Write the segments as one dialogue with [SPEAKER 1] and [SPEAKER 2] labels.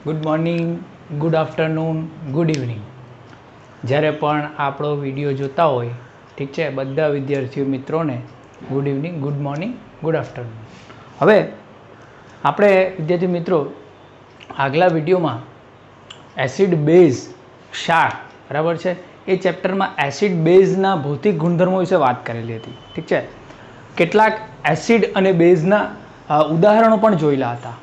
[SPEAKER 1] Good morning, good afternoon, good evening. જ્યારે પણ આપણો વિડીયો જોતા હોય, ઠીક છે, બધા વિદ્યાર્થીઓ મિત્રોને good evening, good morning, good afternoon. હવે આપણે વિદ્યાર્થી મિત્રો આગલા વિડીયોમાં એસિડ બેઝ ક્ષાર, બરાબર છે, એ ચેપ્ટરમાં એસિડ બેઝના ભૌતિક ગુણધર્મો વિશે વાત કરેલી હતી. ઠીક છે, કેટલાક એસિડ અને બેઝના ઉદાહરણો પણ જોયેલા હતા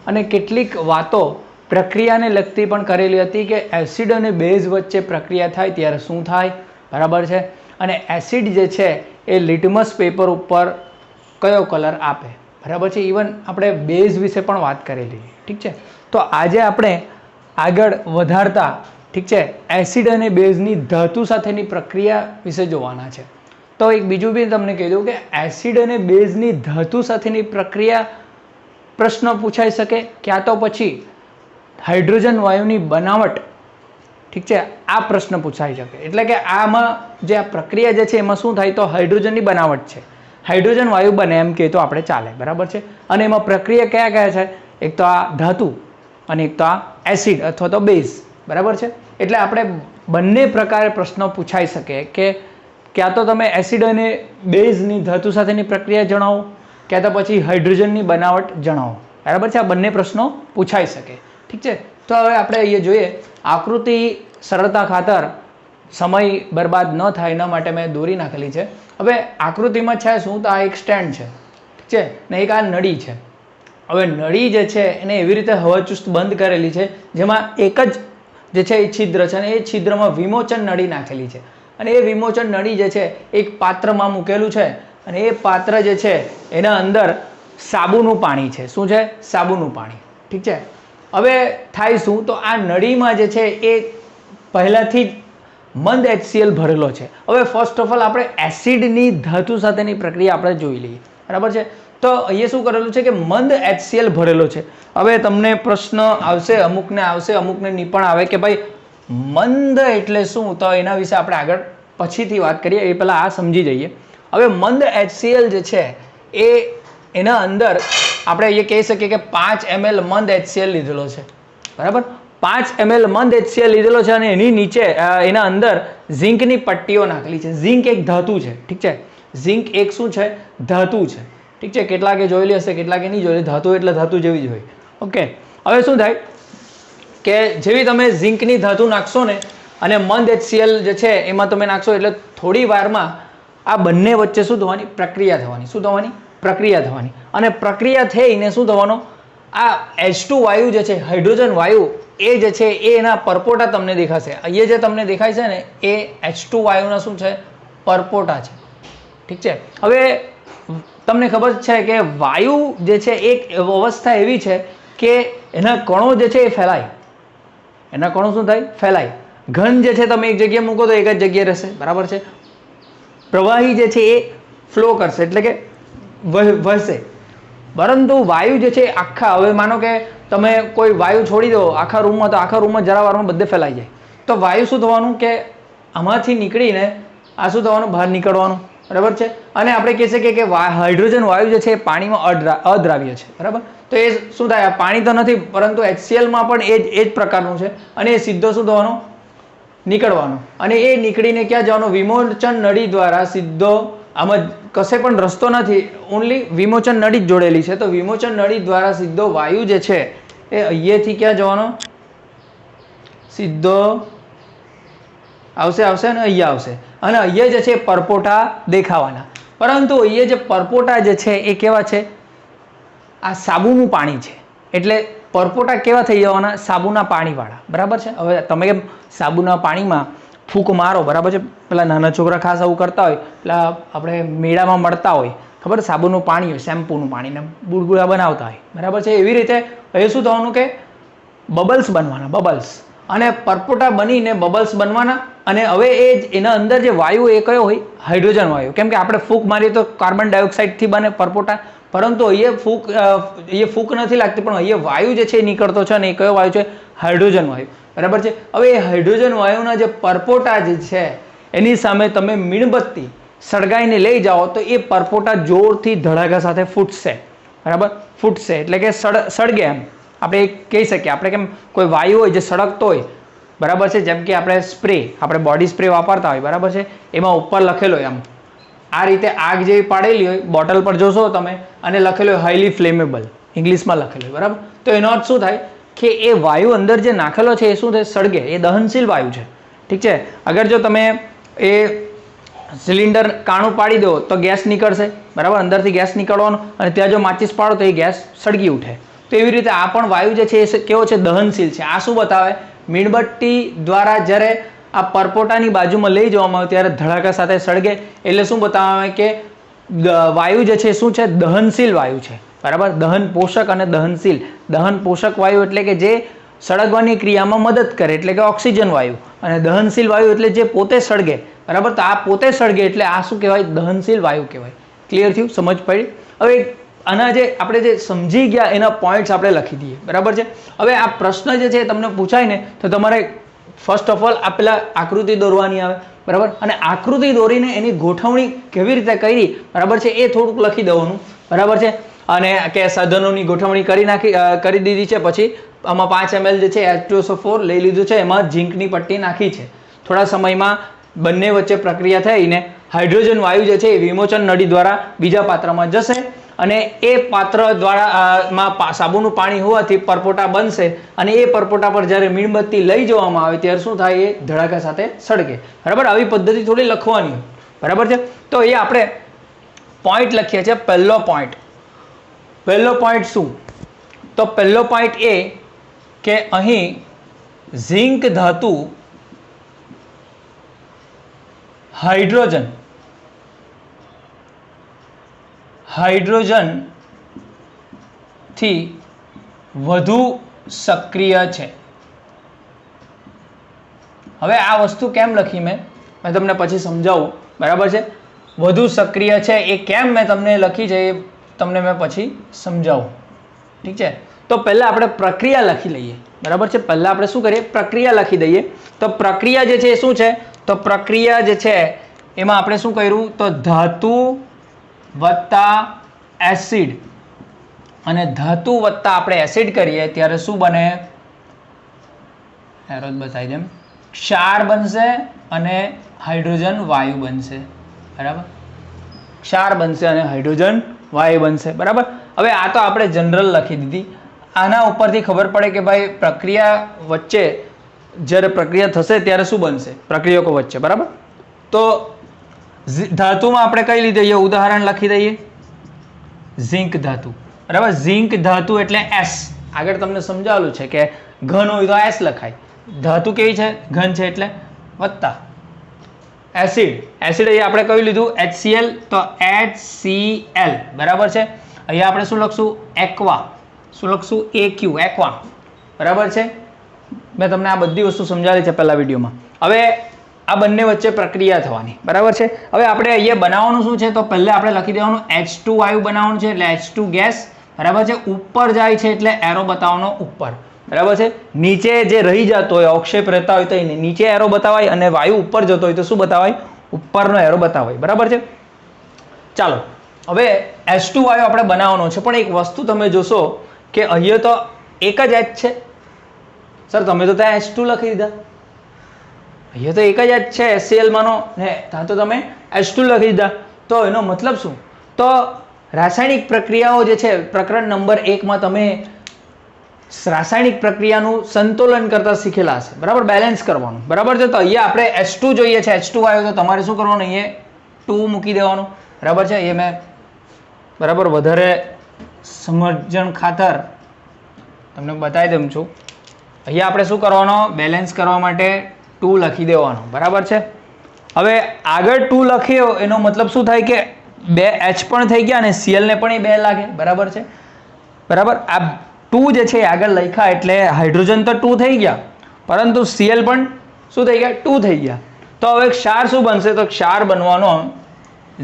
[SPEAKER 1] અને કેટલીક વાતો પ્રક્રિયાને લગતી પણ કરેલી હતી કે એસિડ અને બેઝ વચ્ચે પ્રક્રિયા થાય ત્યારે શું થાય, બરાબર છે, અને એસિડ જે છે એ લિટમસ પેપર ઉપર કયો કલર આપે, બરાબર છે. ઇવન આપણે બેઝ વિશે પણ વાત કરેલી. ઠીક છે, તો આજે આપણે આગળ વધારતા, ઠીક છે, એસિડ અને બેઝની ધાતુ સાથેની પ્રક્રિયા વિશે જોવાના છે. તો એક બીજું બી તમને કહી દઉં કે એસિડ અને બેઝની ધાતુ સાથેની પ્રક્રિયા પ્રશ્ન પૂછાઈ શકે, ક્યાં તો પછી હાઇડ્રોજન વાયુની બનાવટ, ઠીક છે, આ પ્રશ્ન પૂછાઈ શકે. એટલે કે આમાં જે આ પ્રક્રિયા જે છે એમાં શું થાય તો હાઇડ્રોજનની બનાવટ છે, હાઇડ્રોજન વાયુ બને એમ કહે તો આપણે ચાલે, બરાબર છે. અને એમાં પ્રક્રિયા કયા કયા છે, એક તો આ ધાતુ અને એક તો આ એસિડ અથવા તો બેઝ, બરાબર છે. એટલે આપણે બંને પ્રકારે પ્રશ્નો પૂછાઈ શકે કે ક્યાં તો તમે એસિડ અને બેઝની ધાતુ સાથેની પ્રક્રિયા જણાવો, ક્યાં તો પછી હાઇડ્રોજનની બનાવટ જણાવો, બરાબર છે. આ બંને પ્રશ્નો પૂછાઈ શકે. ઠીક છે, તો હવે આપણે અહીંયા જોઈએ આકૃતિ સરળતા ખાતર સમય બરબાદ ન થાય એના માટે મેં દોરી નાખેલી છે. હવે આકૃતિમાં છે શું તો આ એક સ્ટેન્ડ છે, ઠીક છે, ને એક આ નળી છે. હવે નળી જે છે એને એવી રીતે હવાચુસ્ત બંધ કરેલી છે જેમાં એક જ જે છે એ છિદ્ર છે અને એ છિદ્રમાં વિમોચન નળી નાખેલી છે અને એ વિમોચન નળી જે છે એક પાત્રમાં મૂકેલું છે અને એ પાત્ર જે છે એના અંદર સાબુનું પાણી છે. શું છે? સાબુનું પાણી. ઠીક છે. હવે થાય શું તો આ નળીમાં જે છે એ પહેલાંથી જ મંદ HCl ભરેલો છે. હવે ફર્સ્ટ ઓફ ઓલ આપણે એસિડની ધાતુ સાથેની પ્રક્રિયા આપણે જોઈ લઈએ, બરાબર છે. તો અહીંયા શું કરેલું છે કે મંદ HCl ભરેલો છે. હવે તમને પ્રશ્ન આવશે, અમુકને આવશે, અમુકને નહીં પણ આવે કે ભાઈ મંદ એટલે શું, તો એના વિશે આપણે આગળ પછીથી વાત કરીએ, એ પહેલાં આ સમજી જઈએ. હવે મંદ HCl જે છે એ એના અંદર આપણે એ કહી શકીએ કે 5 ml મંદ HCl લીધેલો છે, બરાબર. 5 ml મંદ HCl લીધેલો છે અને એની નીચે એના અંદર ઝીંકની પટ્ટીઓ નાખેલી છે. ઝીંક એક ધાતુ છે, ઠીક છે. ઝીંક એક શું છે? ધાતુ છે, ઠીક છે. કેટલાકે જોયેલી હશે, કેટલાકે નહીં જોયેલી. ધાતુ એટલે ધાતુ જેવી જ હોય. ઓકે. હવે શું થાય કે જેવી તમે ઝીંકની ધાતુ નાખશો ને અને મંદ HCl જે છે એમાં તમે નાખશો એટલે થોડી વારમાં આ બંને વચ્ચે શું થવાની? પ્રક્રિયા થવાની. શું થવાની? પ્રક્રિયા થવાની. અને પ્રક્રિયા થઈને શું થવાનું? આ H2 વાયુ જે છે, હાઇડ્રોજન વાયુ, એ જે છે એ એના પરપોટા તમને દેખાશે. અહીંયા જે તમને દેખાય છે ને એ H2 વાયુના શું છે? પરપોટા છે, ઠીક છે. હવે તમને ખબર છે કે વાયુ જે છે એક અવસ્થા એવી છે કે એના કણો જે છે એ ફેલાય. એના કણો શું થાય? ફેલાય. ઘન જે છે તમે એક જગ્યાએ મૂકો તો એક જ જગ્યાએ રહેશે, બરાબર છે. પ્રવાહી જે છે એ ફ્લો કરશે એટલે કે વહેશે. પરંતુ વાયુ જે છે આખા, હવે માનો કે તમે કોઈ વાયુ છોડી દો આખા રૂમમાં, તો આખા રૂમમાં જરા વારમાં બધે ફેલાઈ જાય. તો વાયુ શું થવાનું કે આમાંથી નીકળીને આ શું થવાનું? બહાર નીકળવાનું, બરાબર છે. અને આપણે કહી શકીએ કે હાઇડ્રોજન વાયુ જે છે એ પાણીમાં અદ્રાવ્ય છે, બરાબર. તો એ શું થાય? પાણી તો નથી પરંતુ HClમાં પણ એ જ પ્રકારનું છે અને એ સીધો શું થવાનું? નીકળવાનું. અને એ નીકળીને ક્યાં જવાનું? વિમોચન નળી દ્વારા સીધો. આમાં કશે પણ રસ્તો નથી, ઓનલી વિમોચન નળી જ જોડેલી છે. તો વિમોચન નળી દ્વારા સીધો વાયુ જે છે એ અહીંયાથી ક્યાં જવાનો? સીધો આવશે અને અહીંયા આવશે અને અહીંયા જે છે પરપોટા દેખાવાના. પરંતુ અહીંયા જે પરપોટા જે છે એ કેવા છે? આ સાબુનું પાણી છે. એટલે પરપોટા કેવા થઈ જવાના? સાબુના પાણીવાળા, બરાબર છે. હવે તમે કેમ સાબુના પાણીમાં ફૂંક મારો, બરાબર છે. પેલા નાના છોકરા ખાસ આવું કરતા હોય, પેલા આપણે મેળામાં મળતા હોય, ખબર? સાબુનું પાણી હોય, શેમ્પૂનું પાણી, ને બુડબુડા બનાવતા હોય, બરાબર છે. એવી રીતે એ શું થવાનું કે બબલ્સ બનવાના, બબલ્સ. અને પરપોટા બનીને બબલ્સ બનવાના. અને હવે એના અંદર જે વાયુ એ કયો હોય? હાઇડ્રોજન વાયુ. કેમ કે આપણે ફૂંક મારીએ તો કાર્બન ડાયોક્સાઇડથી બને પરપોટા, પરંતુ અહીંયા ફૂંક નથી લાગતી, પણ અહીંયા વાયુ જે છે એ નીકળતો છે અને એ કયો વાયુ છે? હાઇડ્રોજન વાયુ, બરાબર છે. હવે એ હાઇડ્રોજન વાયુના જે પરપોટા જે છે એની સામે તમે મીણબત્તી સળગાઈને લઈ જાઓ તો એ પરપોટા જોરથી ધડાકા સાથે ફૂટશે, બરાબર. ફૂટશે એટલે કે સળગે એમ. આપણે કહી શકીએ, આપણે કેમ કોઈ વાયુ હોય જે સળગતો હોય, બરાબર છે, જેમ કે આપણે સ્પ્રે, આપણે બોડી સ્પ્રે વાપરતા હોય, બરાબર છે, એમાં ઉપર લખેલો હોય આમ આ રીતે આગ જેવી પાડેલી હોય, બોટલ પર જોશો તમે, અને લખેલું હોય હાઈલી ફ્લેમેબલ, ઇંગ્લિશમાં લખેલું હોય, બરાબર. તો એનો અર્થ શું થાય કે એ વાયુ અંદર જે નાખેલો છે એ શું થાય, સળગે, એ દહનશીલ વાયુ છે. ઠીક છે. અગર જો તમે એ સિલિન્ડર કાણું પાડી દો તો ગેસ નીકળશે, બરાબર, અંદરથી ગેસ નીકળવાનો, અને ત્યાં જો માચીસ પાડો તો એ ગેસ સળગી ઉઠે. તો એવી રીતે આ પણ વાયુ જે છે એ કેવો છે, દહનશીલ છે. આ શું બતાવે, મીણબત્તી દ્વારા જ્યારે આ પરપોટાની બાજુમાં લઈ જવામાં આવે ત્યારે ધડાકા સાથે સળગે, એટલે શું બતાવે કે વાયુ જે છે શું છે, દહનશીલ વાયુ છે, બરાબર. દહન પોષક અને દહનશીલ. દહન પોષક વાયુ એટલે કે જે સળગવાની ક્રિયામાં મદદ કરે, એટલે કે ઓક્સિજન વાયુ, અને દહનશીલ વાયુ એટલે જે પોતે સળગે, બરાબર. તો આ પોતે સળગે એટલે આ શું કહેવાય, દહનશીલ વાયુ કહેવાય. ક્લિયર થયું, સમજ પડી? હવે આના જે આપણે જે સમજી ગયા એના પોઈન્ટ્સ આપણે લખી દઈએ, બરાબર છે. હવે આ પ્રશ્ન જે છે તમને પૂછાય ને તો તમારે ફર્સ્ટ ઓફ ઓલ આ પેલા આકૃતિ દોરવાની આવે, બરાબર, અને આકૃતિ દોરીને એની ગોઠવણી કેવી રીતે કરી, બરાબર છે, એ થોડુંક લખી દેવાનું, બરાબર છે. અને કે સાધનોની ગોઠવણી કરી દીધી છે, પછી આમાં 5 ml જે છે H2SO4 લઈ લીધું છે, એમાં ઝીંકની પટ્ટી નાખી છે. થોડા સમયમાં બંને વચ્ચે પ્રક્રિયા થઈને હાઇડ્રોજન વાયુ જે છે એ વિમોચન નળી દ્વારા બીજા પાત્રમાં જશે, અને એ પાત્ર દ્વારા સાબુનું પાણી હોવાથી પરપોટા બનશે, અને એ પરપોટા પર જ્યારે મીણબત્તી લઈ જવામાં આવે ત્યારે શું થાય, એ ધડાકા સાથે સળગે, બરાબર. આવી પદ્ધતિ થોડી લખવાની, બરાબર છે. તો એ આપણે પોઈન્ટ લખીએ છીએ. પહેલો પોઈન્ટ શું, તો પહેલો પોઈન્ટ એ કે અહીં ઝિંક ધાતુ હાઇડ્રોજન થી વધુ સક્રિય છે. હવે આ વસ્તુ કેમ લખી મેં તમને પછી સમજાવું, બરાબર છે. વધુ સક્રિય છે એ કેમ મેં તમને લખી છે એ તમને મેં પછી સમજાવું. ઠીક છે. તો પહેલા આપણે પ્રક્રિયા લખી લઈએ, બરાબર છે. પહેલા આપણે શું કરીએ, પ્રક્રિયા લખી દઈએ. તો પ્રક્રિયા જે છે એ શું છે, તો પ્રક્રિયા જે છે એમાં આપણે શું કર્યું, તો ધાતુ વત્તા એસિડ, અને ધાતુ વત્તા આપણે એસિડ કરીએ ત્યારે શું બને, એરો બતાવી દેમ, ક્ષાર બનશે અને હાઇડ્રોજન વાયુ બનશે, બરાબર. ક્ષાર બનશે અને હાઇડ્રોજન વાયુ બનશે, બરાબર. હવે આ તો આપણે જનરલ લખી દીધી. આના ઉપરથી ખબર પડે કે ભાઈ પ્રક્રિયા વચ્ચે જ્યારે પ્રક્રિયા થશે ત્યારે શું બનશે, પ્રક્રિયકો વચ્ચે, બરાબર. તો ધાતુમાં આપણે કઈ લીધી, ઉદાહરણ લખી દઈએ, ઝિંક ધાતુ, બરાબર. ઝિંક ધાતુ એટલે S. આગળ તમને સમજાવેલું છે કે ઘન હોય તો S લખાય, ધાતુ કેવી છે, ઘન છે એટલે વત્તા એસિડ. એસિડ અહીંયા આપણે કયું લીધું, HCl, તો HCl, બરાબર છે. અહીંયા આપણે શું લખશું, એક્વા. શું લખશું, AQ, એક્વા, બરાબર છે. મેં તમને આ બધી વસ્તુ સમજાવી છે પહેલા વિડીયોમાં. હવે આ બંને વચ્ચે પ્રક્રિયા થવાની, બરાબર છે. હવે આપણે અહીંયા બનાવવાનું શું છે, તો પહેલા આપણે લખી દેવાનું H2 વાયુ બનાવવાનું છે, એટલે H2 ગેસ, બરાબર છે. ઉપર જાય છે એટલે એરો બતાવવાનો ઉપર, બરાબર છે. નીચે જે રહી જતો હોય, અવક્ષેપ રહેતા હોય તો એને નીચે એરો બતાવાય, અને વાયુ ઉપર જતો હોય તો શું બતાવાય, ઉપરનો એરો બતાવાય, બરાબર છે. ચાલો હવે H2 વાયુ આપણે બનાવવાનો છે, પણ એક વસ્તુ તમે જોશો કે અહીંયા તો એક જ H છે. સર તમે તો ત્યાં H2 લખી દીધા, અહીંયા તો એક જ H છે HCl માનો ને, ત્યાં તો તમે H2 લખી દીધા. તો એનો મતલબ શું, તો રાસાયણિક પ્રક્રિયાઓ જે છે પ્રકરણ નંબર 1 માં તમે રાસાયણિક પ્રક્રિયાનું સંતુલન કરતા શીખેલા હશે, બરાબર, બેલેન્સ કરવાનું, બરાબર છે. તો અહીંયા આપણે H2 જોઈએ છે, H2 વાયુ, તો તમારે શું કરવાનું, અહીંયા 2 મૂકી દેવાનું, બરાબર છે. એ મેં બરાબર વધારે સમજણ ખાતર તમને બતાવી દઉં છું. અહીંયા આપણે શું કરવાનો, બેલેન્સ કરવા માટે 2 લખી દેવાનો, બરાબર છે. હવે આગળ 2 લખ્યો એનો મતલબ શું થાય કે 2 H પણ થઈ ગયા અને Cl ને પણ એ 2 લાગે, બરાબર છે, બરાબર. આ 2 જે છે આગળ લખ્યા એટલે હાઇડ્રોજન તો 2 થઈ ગયા, પરંતુ Cl પણ શું થઈ ગયા, 2 થઈ ગયા. તો હવે ક્ષાર શું બનશે, તો ક્ષાર બનવાનો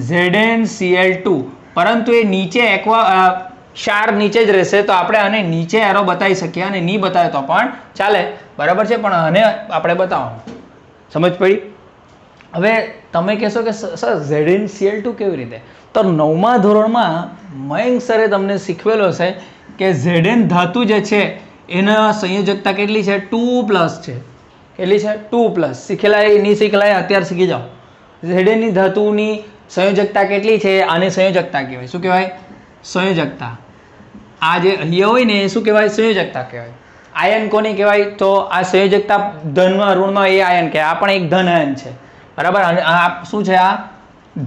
[SPEAKER 1] ZnCl2, પરંતુ એ નીચે ક્ષાર નીચે જ રહેશે, તો આપણે આને નીચે એરો બતાવી શકીએ, અને નહીં બતાવે તો પણ ચાલે, બરાબર છે. પણ આને આપણે બતાવવાનું, સમજ પડી. હવે તમે કહેશો કે સર ZnCl2 કેવી રીતે, તો 9મા ધોરણમાં મયંક સરે તમને શીખવેલો છે કે Zn ધાતુ જે છે એના સંયોજકતા કેટલી છે? 2+ છે. કેટલી છે? 2+. શીખેલા નહીં શીખેલા અત્યારે શીખી જાઓ. Zn ની ધાતુની સંયોજકતા કેટલી છે? આને સંયોજકતા કહેવાય. શું કહેવાય? સંયોજકતા. આ જે અહીંયા હોય ને એ શું કહેવાય? સંયોજકતા કહેવાય. આયન કોને કહેવાય? તો આ સંયોજકતા ધનમાં ઋણમાં એ આયન કહેવાય. આ પણ એક ધન આયન છે, બરાબર. અને આ શું છે? આ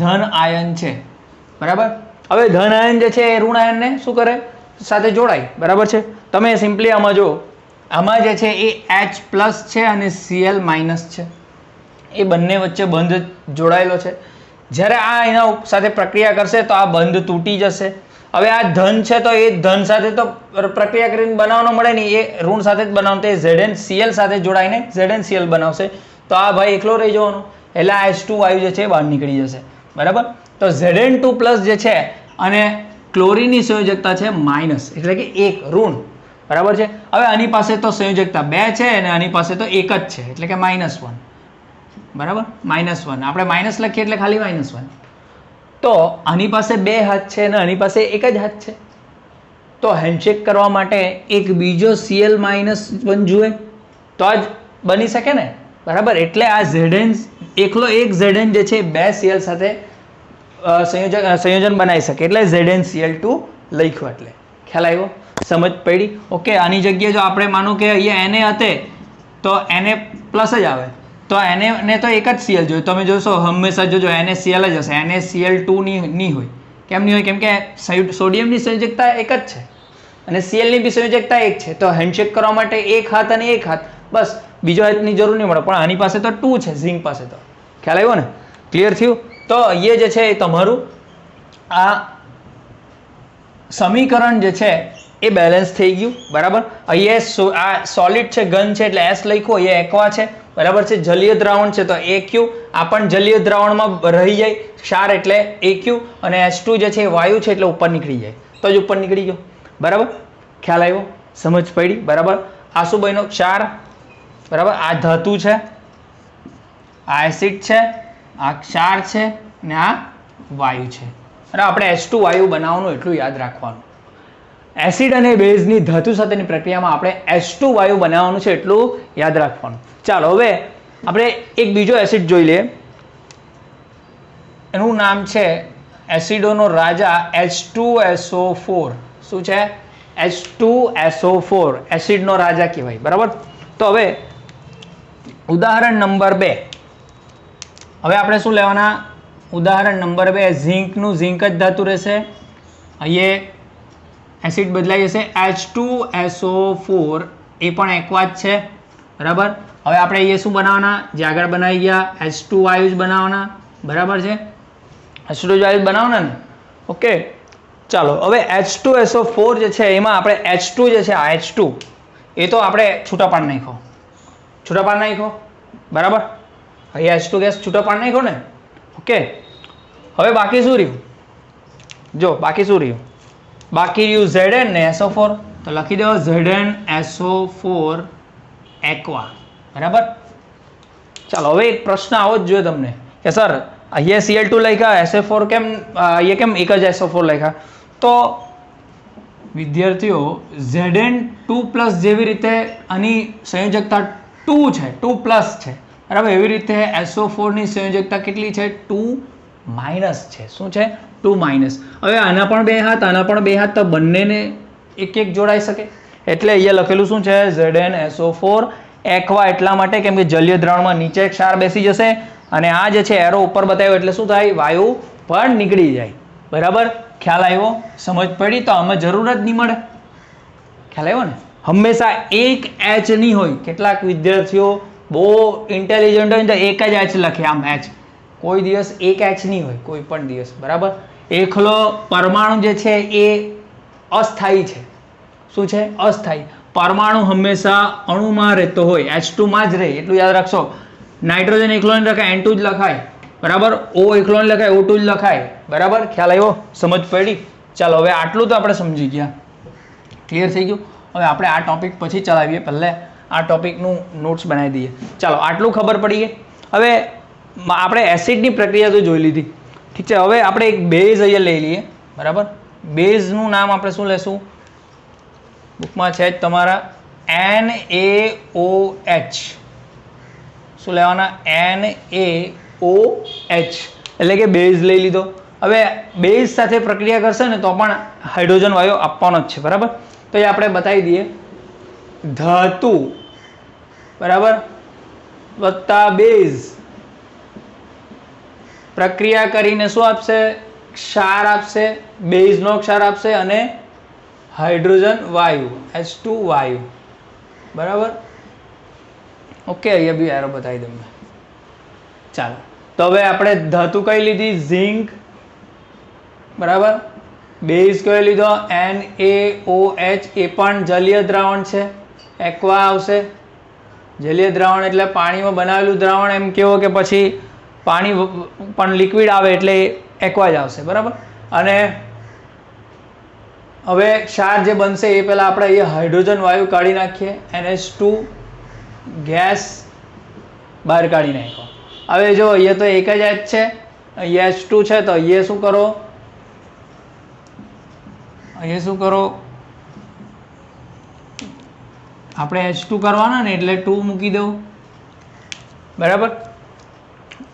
[SPEAKER 1] ધન આયન છે, બરાબર. હવે ધન આયન જે છે એ ઋણ આયનને શું કરે? સાથે જોડાય, બરાબર છે. તમે સિમ્પલી આમાં જો, આમાં જે છે એ H+ છે અને Cl- છે. એ બંને વચ્ચે બંધ જોડાયેલો છે. જ્યારે આ એના સાથે પ્રક્રિયા કરશે તો આ બંધ તૂટી જશે. હવે આ ધન છે તો એ ધન સાથે તો પ્રક્રિયા કરીને બનાવવાનો મળે નહીં, એ ઋણ સાથે જ બનાવવાનું. તે ZnCl સાથે જોડાઈને ZnCl બનાવશે. તો આ ભાઈ એકલો રહી જવાનો, એટલે આ H2 વાયુ જે છે એ બહાર નીકળી જશે, બરાબર. તો Zn2+ જે છે અને ક્લોરીનની સંયોજકતા છે -, એટલે કે 1 ઋણ, બરાબર છે. હવે આની પાસે તો સંયોજકતા 2 છે અને આની પાસે તો 1 જ છે, એટલે કે -1, બરાબર. -1 આપણે માઇનસ લખીએ એટલે ખાલી -1. તો આની પાસે 2 હાથ છે અને આની પાસે 1 જ હાથ છે. તો હેન્ડશેક કરવા માટે એક બીજો Cl-1 જોઈએ તો જ બની શકે ને, બરાબર. એટલે આ Zn એકલો એક Zn જે છે 2 Cl સાથે સંયોજન બનાવી શકે, એટલે ZnCl2 લખ્યું. એટલે ખ્યાલ આવ્યો? સમજ પડી? ઓકે. આની જગ્યાએ જો આપણે માનો કે અહીંયા Na હતે તો Na+ જ આવે, તો ને તો એક જ Cl જોઈએ. તમે જોશો હંમેશા જોજો NaCl જ હશે, NaCl2 નહીં હોય. કેમ નહીં હોય? કેમ કે સોડિયમની સંયોજકતા એક જ છે અને Cl ની બી સંયોજકતા એક છે. તો હેન્ડશેક કરવા માટે એક હાથ અને એક હાથ, બસ. બીજો હાથની જરૂર નહીં મળે. પણ આની પાસે તો 2 છે, ઝિંક પાસે તો. ખ્યાલ આવ્યો ને? ક્લિયર થયું? તો અહીંયા જે છે એ તમારું આ સમીકરણ જે છે એ બેલેન્સ થઈ ગયું, બરાબર. અહીંયા આ સોલિડ છે, ઘન છે એટલે S લખ્યું. અહીંયા એક્વા છે, બરાબર છે. જલીય દ્રાવણ છે તો AQ. આ પણ જલીય દ્રાવણમાં રહી જાય, ક્ષાર એટલે AQ. અને H2 જે છે એ વાયુ છે એટલે ઉપર નીકળી જાય, તો જ ઉપર નીકળી ગયો, બરાબર. ખ્યાલ આવ્યો? સમજ પડી? બરાબર. આ શું બન્યો? ક્ષાર, બરાબર. આ ધાતુ છે, આ એસિડ છે, આ ક્ષાર છે ને આ વાયુ છે. અને આપણે H2 વાયુ બનાવવાનું એટલું યાદ રાખવાનું. એસિડ અને બેઝની ધાતુ સાથેની પ્રક્રિયામાં આપણે H2 વાયુ બનાવવાનું છે એટલું યાદ રાખવાનું. ચાલો હવે આપણે એક બીજો એસિડ જોઈ લઈએ. એનું નામ છે એસિડોનો રાજા H2SO4. શું છે? H2SO4 એસિડનો રાજા કહેવાય, બરાબર. તો હવે ઉદાહરણ નંબર 2. હવે આપણે શું લેવાના? ઉદાહરણ નંબર 2. ઝીંકનું ઝીંક જ ધાતુ રહેશે. અહીંયા એસિડ બદલાઈ જશે. H2SO4 એ પણ એક્વા જ છે, બરાબર. હવે આપણે અહીંયા શું બનાવવાના? જે આગળ બનાવી ગયા H2 વાયુ જ બનાવવાના, બરાબર છે. H2 વાયુ બનાવવાના ને? ઓકે. ચાલો હવે H2SO4 જે છે એમાં આપણે H2 જે છે આ H2 એ તો આપણે છૂટા પાડી નાખ્યો, બરાબર. અહીંયા H2 ગેસ છૂટા પાડી નાખ્યો ને? ઓકે. હવે બાકી શું રહ્યું? જો બાકી શું રહ્યું? બાકી રહ્યું Zn ને SO4. તો લખી દો ZnSO4 એક્વા, બરાબર. ચાલો હવે એક પ્રશ્ન આવો જ જોઈએ તમને કે સર અહીંયા Cl2 લખ્યા, SO4 કેમ અહીંયા કેમ એક જ SO4 લખ્યા? તો વિદ્યાર્થીઓ Zn2+ જેવી રીતે આની સંયોજકતા 2 છે, 2+ છે, બરાબર. એવી રીતે SO4 ની સંયોજકતા કેટલી છે? 2- છે. શું છે? 2-. હવે આના પણ 2 હાથ, આના પણ 2 હાથ, તો બંનેને એક જોડાઈ શકે. એટલે અહીંયા લખેલું શું છે? ZnSO4 aqua. એટલા માટે કેમ કે જલીય દ્રાવણમાં નીચે ક્ષાર બેસી જશે અને આ જે છે એરો ઉપર બતાવ્યો એટલે શું થાય? વાયુ પણ નીકળી જાય, બરાબર. ખ્યાલ આવ્યો? સમજ પડી? તો આમાં જરૂર જ નહીં મળે. ખ્યાલ આવ્યો ને? હંમેશા એક H નહીં હોય. કેટલાક વિદ્યાર્થીઓ બહુ ઇન્ટેલિજન્ટ હોય તો એક જ H લખે, આમ H. કોઈ દિવસ એક H નહીં હોય, કોઈ પણ દિવસ, બરાબર. એકલો પરમાણુ જે છે એ અસ્થાયી છે. શું છે? અસ્થાયી. પરમાણુ હંમેશા અણુમાં રહેતો હોય, H2 માં જ રહે, એટલું યાદ રાખશો. નાઇટ્રોજન એકલો ને લખાય, N2 જ લખાય, બરાબર. O એકલો ને લખાય, O2 જ લખાય, બરાબર. ખ્યાલ આવ્યો? સમજ પડી? ચાલો હવે આટલું તો આપણે સમજી ગયા, ક્લિયર થઈ ગયું. હવે આપણે આ ટોપિક પછી ચલાવીએ, પહેલાં આ ટોપિકનું નોટ્સ બનાવી દઈએ. ચાલો આટલું ખબર પડી ગઈ. હવે આપણે એસિડની પ્રક્રિયા તો જોઈ લીધી, ઠીક છે. હવે આપણે એક બેઝ અહીંયા લઈ લઈએ, બરાબર. બેઝનું નામ આપણે શું લેશું? બુકમાં છે જ તમારા NaOH. શું લેવાના? NaOH એટલે કે બેઝ લઈ લીધો. હવે બેઝ સાથે પ્રક્રિયા કરશે ને તો પણ હાઇડ્રોજન વાયુ આપવાનો જ છે, બરાબર. તો એ આપણે બતાવી દઈએ. ધાતુ બરાબર વત્તા બેઝ પ્રક્રિયા કરીને શું આપશે? ક્ષાર આપશે, બેઝનો ક્ષાર આપશે અને હાઇડ્રોજન વાયુ H2 વાયુ, બરાબર. ઓકે, અહીંયા બી એરો બતાવી દઉં મેં. ચાલો, તો હવે આપણે ધાતુ કઈ લીધી? ઝિંક, બરાબર. બેઝ કયો લીધો? NaOH. એ પણ જલીય દ્રાવણ છે, એક્વા આવશે. જલીય દ્રાવણ એટલે પાણીમાં બનાવેલું દ્રાવણ એમ કેવો કે પછી પાણી પણ લિક્વિડ આવે એટલે એક્વા જ આવશે, બરાબર. અને હવે ક્ષાર જે બનશે એ પહેલાં આપણે અહીંયા હાઇડ્રોજન વાયુ કાઢી નાખીએ. NH2 ગેસ બહાર કાઢી નાખો. હવે જો અહીંયા તો એક જ H છે, અહીંયા H2 છે, તો અહીંયા શું કરો? આપણે H2 કરવાના ને એટલે 2 મૂકી દઉં, બરાબર.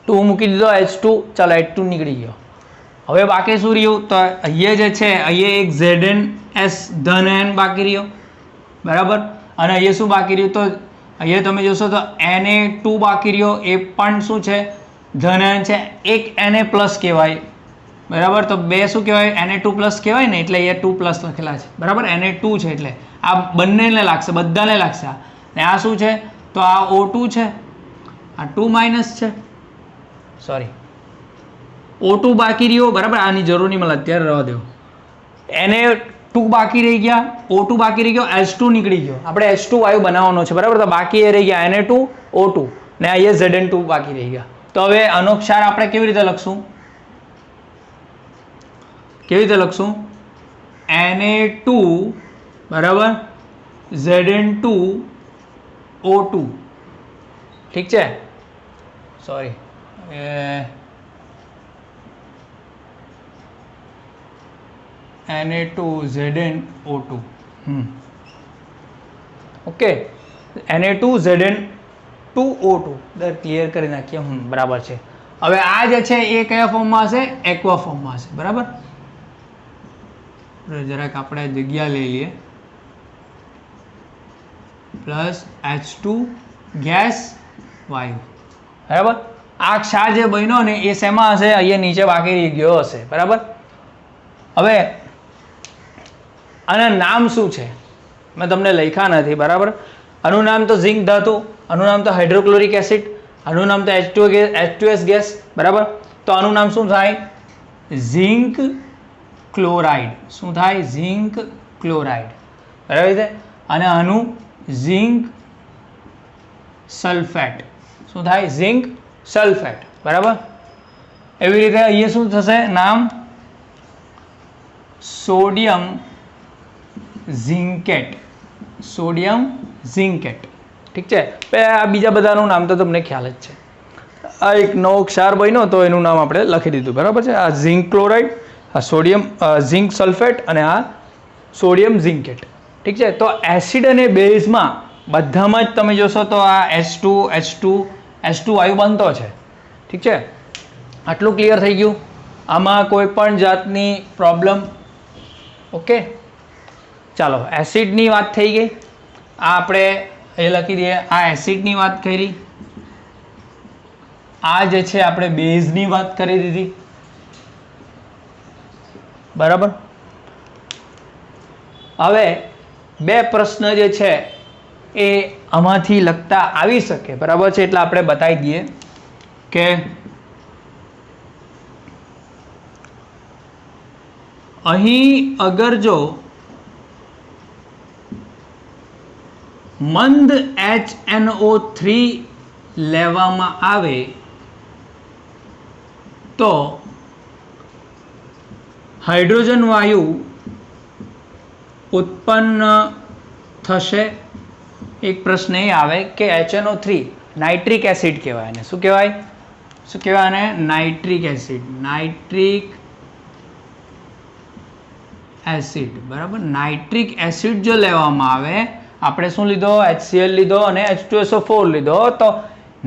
[SPEAKER 1] 2 મૂકી દીધો H2. ચાલો, H2 નીકળી ગયો. હવે બાકી શું રહ્યું? તો અહીંયા જે છે અહીંયા એક ZnS ધન N બાકી રહ્યો, બરાબર. અને અહીંયા શું બાકી રહ્યું? તો અહીંયા તમે જોશો તો Na2 બાકી રહ્યો. એ પણ શું છે? ધન N છે. એક Na પ્લસ કહેવાય, બરાબર. તો બે શું કહેવાય? Na2 પ્લસ કહેવાય ને, એટલે અહીંયા 2 પ્લસ લખેલા છે, બરાબર. Na2 છે એટલે આ બંનેને લાગશે, બધાને લાગશે. ને આ શું છે? તો આ O2 છે, આ 2 માઇનસ છે, સોરી O2 બાકી રહ્યો, બરાબર. આની જરૂર નહીં મળે, અત્યારે રહેવા દો. Na2 બાકી રહી ગયા, O2 બાકી રહી ગયો, H2 નીકળી ગયો. આપણે H2 વાયુ બનાવવાનો છે, બરાબર. તો બાકી એ રહી ગયા Na2, O2 ને અહીંયા Zn2 બાકી રહી ગયા. તો હવે આનો ક્ષાર આપણે કેવી રીતે લખશું? Na2 બરાબર Zn2 O2. ઠીક છે, sorry. Na2 Zn O2. Okay, Na2 Zn2 O2 clear કરી નાખીએ. બરાબર છે. હવે આ જે છે એ કયા ફોર્મમાં હશે? એક્વા ફોર્મમાં હશે, બરાબર. જરાક આપણે જગ્યા લઈ લઈએ. પ્લસ H2 ગેસ વાયુ, બરાબર. આ ક્ષાર જે બન્યો ને એ શેમાં હશે? અહીંયા નીચે બાકી રહી ગયો હશે, બરાબર. હવે આના નામ શું છે? મેં તમને લખ્યા નથી, બરાબર. આનું નામ તો ઝિંક ધાતુ, આનું નામ તો હાઇડ્રોક્લોરિક એસિડ, આનું નામ તો H2S ગેસ, બરાબર. તો આનું નામ શું થાય? Zinc chloride. શું થાય? ઝિંક ક્લોરાઇડ, બરાબર છે. અને આનું ઝિંક સલ્ફેટ. શું થાય? ઝિંક સલ્ફેટ, બરાબર. એવી રીતે અહીંયા શું થશે નામ? Sodium zincate. સોડિયમ ઝિંકેટ, ઠીક છે. આ બીજા બધાનું નામ તો તમને ખ્યાલ જ છે. આ એક નવો ક્ષાર બન્યો તો એનું નામ આપણે લખી દીધું, બરાબર છે. આ ઝિંક ક્લોરાઇડ, આ સોડિયમ ઝિંક સલ્ફેટ અને આ સોડિયમ ઝિંકેટ, ઠીક છે. તો એસિડ અને બેઝમાં બધામાં જ તમે જોશો તો આ H2 વાયુ બનતો છે, ઠીક છે. આટલું ક્લિયર થઈ ગયું? આમાં કોઈ પણ જાતની પ્રોબ્લેમ? ઓકે, ચાલો. એસિડની વાત થઈ ગઈ. આ આપણે એ લખી દઈએ. આ એસિડની વાત કરી. આ જે છે આપણે બેઝની વાત કરી દીધી, બરાબર. હવે બે પ્રશ્ન જે છે એ આમાંથી લખતા આવી શકે, બરાબર છે. એટલે આપણે બતાવી દઈએ કે અહીં અગર જો મંદ HNO3 લેવામાં આવે તો હાઇડ્રોજન વાયુ ઉત્પન્ન થશે. એક પ્રશ્ન એ આવે કે HNO3 નાઇટ્રિક એસિડ કહેવાય. એને શું કહેવાય? આને નાઇટ્રિક એસિડ. બરાબર. નાઇટ્રિક એસિડ જો લેવામાં આવે આપણે શું લીધો? HCl લીધો અને H2SO4 લીધો. તો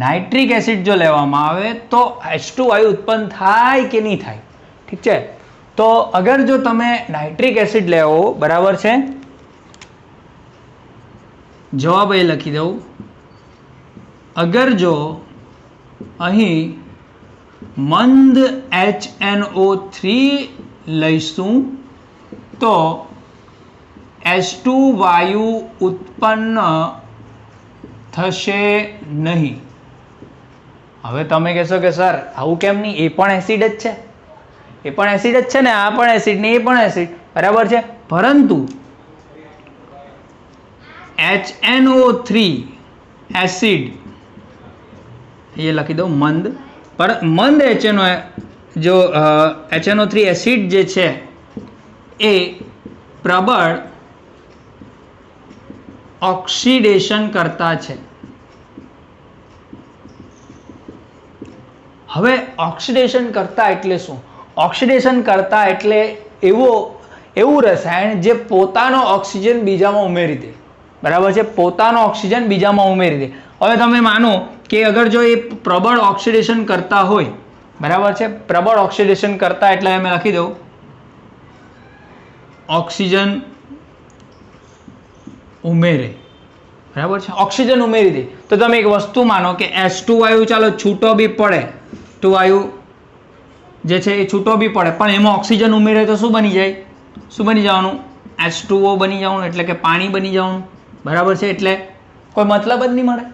[SPEAKER 1] નાઇટ્રિક એસિડ જો લેવામાં આવે તો H2 વાયુ ઉત્પન્ન થાય કે નહીં થાય? ઠીક છે. તો અગર જો તમે નાઇટ્રિક એસિડ લેવો, બરાબર છે, જવાબ એ લખી દઉં. અગર જો અહીં મંદ HNO3 લઈશું તો H2 વાયુ ઉત્પન્ન થશે નહીં. હવે તમે કહેશો કે સર આવું કેમ નહીં? એ પણ એસિડ જ છે, એ પણ એસિડ જ છે ને, આ પણ એસિડ ને એ પણ એસિડ, બરાબર છે. પરંતુ HNO3 એસિડ એ લખી દઉં મંદ, પણ મંદ HNO3 એસિડ જે છે એ પ્રબળ ઓક્સિડેશન કરતા છે. હવે ઓક્સિડેશન કરતા એટલે શું? ઓક્સિડેશન કરતા એટલે એવું રસાયણ જે પોતાનો ઓક્સિજન બીજામાં ઉમેરી દે, બરાબર છે, પોતાનો ઓક્સિજન બીજામાં ઉમેરી દે. હવે તમે માનો કે અગર જો એ પ્રબળ ઓક્સિડેશન કરતા હોય, બરાબર છે, પ્રબળ ઓક્સિડેશન કરતા એટલે અમે લખી દઉં ઓક્સિજન ઉમેરે, બરાબર છે, ઓક્સિજન ઉમેરી દે. તો તમે એક વસ્તુ માનો કે H2 વાયુ ચાલો છૂટો બી પડે, H2 વાયુ જે છે એ છૂટો બી પડે, પણ એમાં ઓક્સિજન ઉમેરે તો શું બની જાય? શું બની જવાનું? H2O બની જવાનું, એટલે કે પાણી બની જવાનું, બરાબર છે. એટલે કોઈ મતલબ જ નહીં મળે,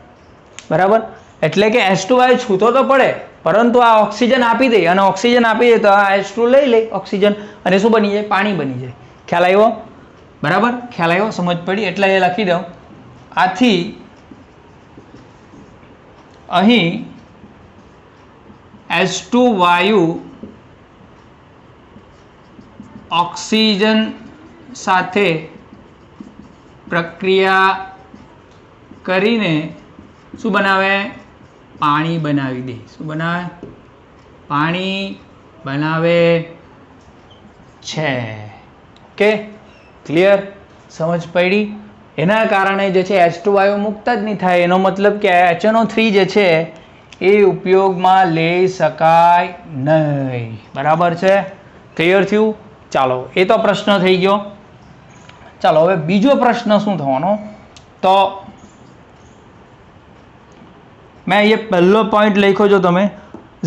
[SPEAKER 1] બરાબર. એટલે કે H2 વાયુ છૂટો તો પડે, પરંતુ આ ઓક્સિજન આપી દે, અને ઓક્સિજન આપી દે તો આ H2 લઈ લે ઓક્સિજન, અને શું બની જાય? પાણી બની જાય. ખ્યાલ આવ્યો? બરાબર, ખ્યાલ આવ્યો? સમજ પડી? એટલે એ લખી દઉં. આથી અહીં H2 વાયુ ઓક્સિજન સાથે પ્રક્રિયા કરીને શું બનાવે? પાણી બનાવી દે. શું બનાવે? પાણી બનાવે છે. Okay, clear? સમજ પડી? એના કારણે જે છે H2 વાયુ મુક્ત જ નહીં થાય. એનો મતલબ કે HNO3 જે છે એ ઉપયોગમાં લઈ શકાય નહીં, બરાબર છે. ક્લિયર થયું? ચાલો, એ તો પ્રશ્ન થઈ ગયો. ચાલો, હવે બીજો પ્રશ્ન શું થવાનો? તો મેં અહીંયા પહેલો પોઈન્ટ લખ્યો, જો તમે,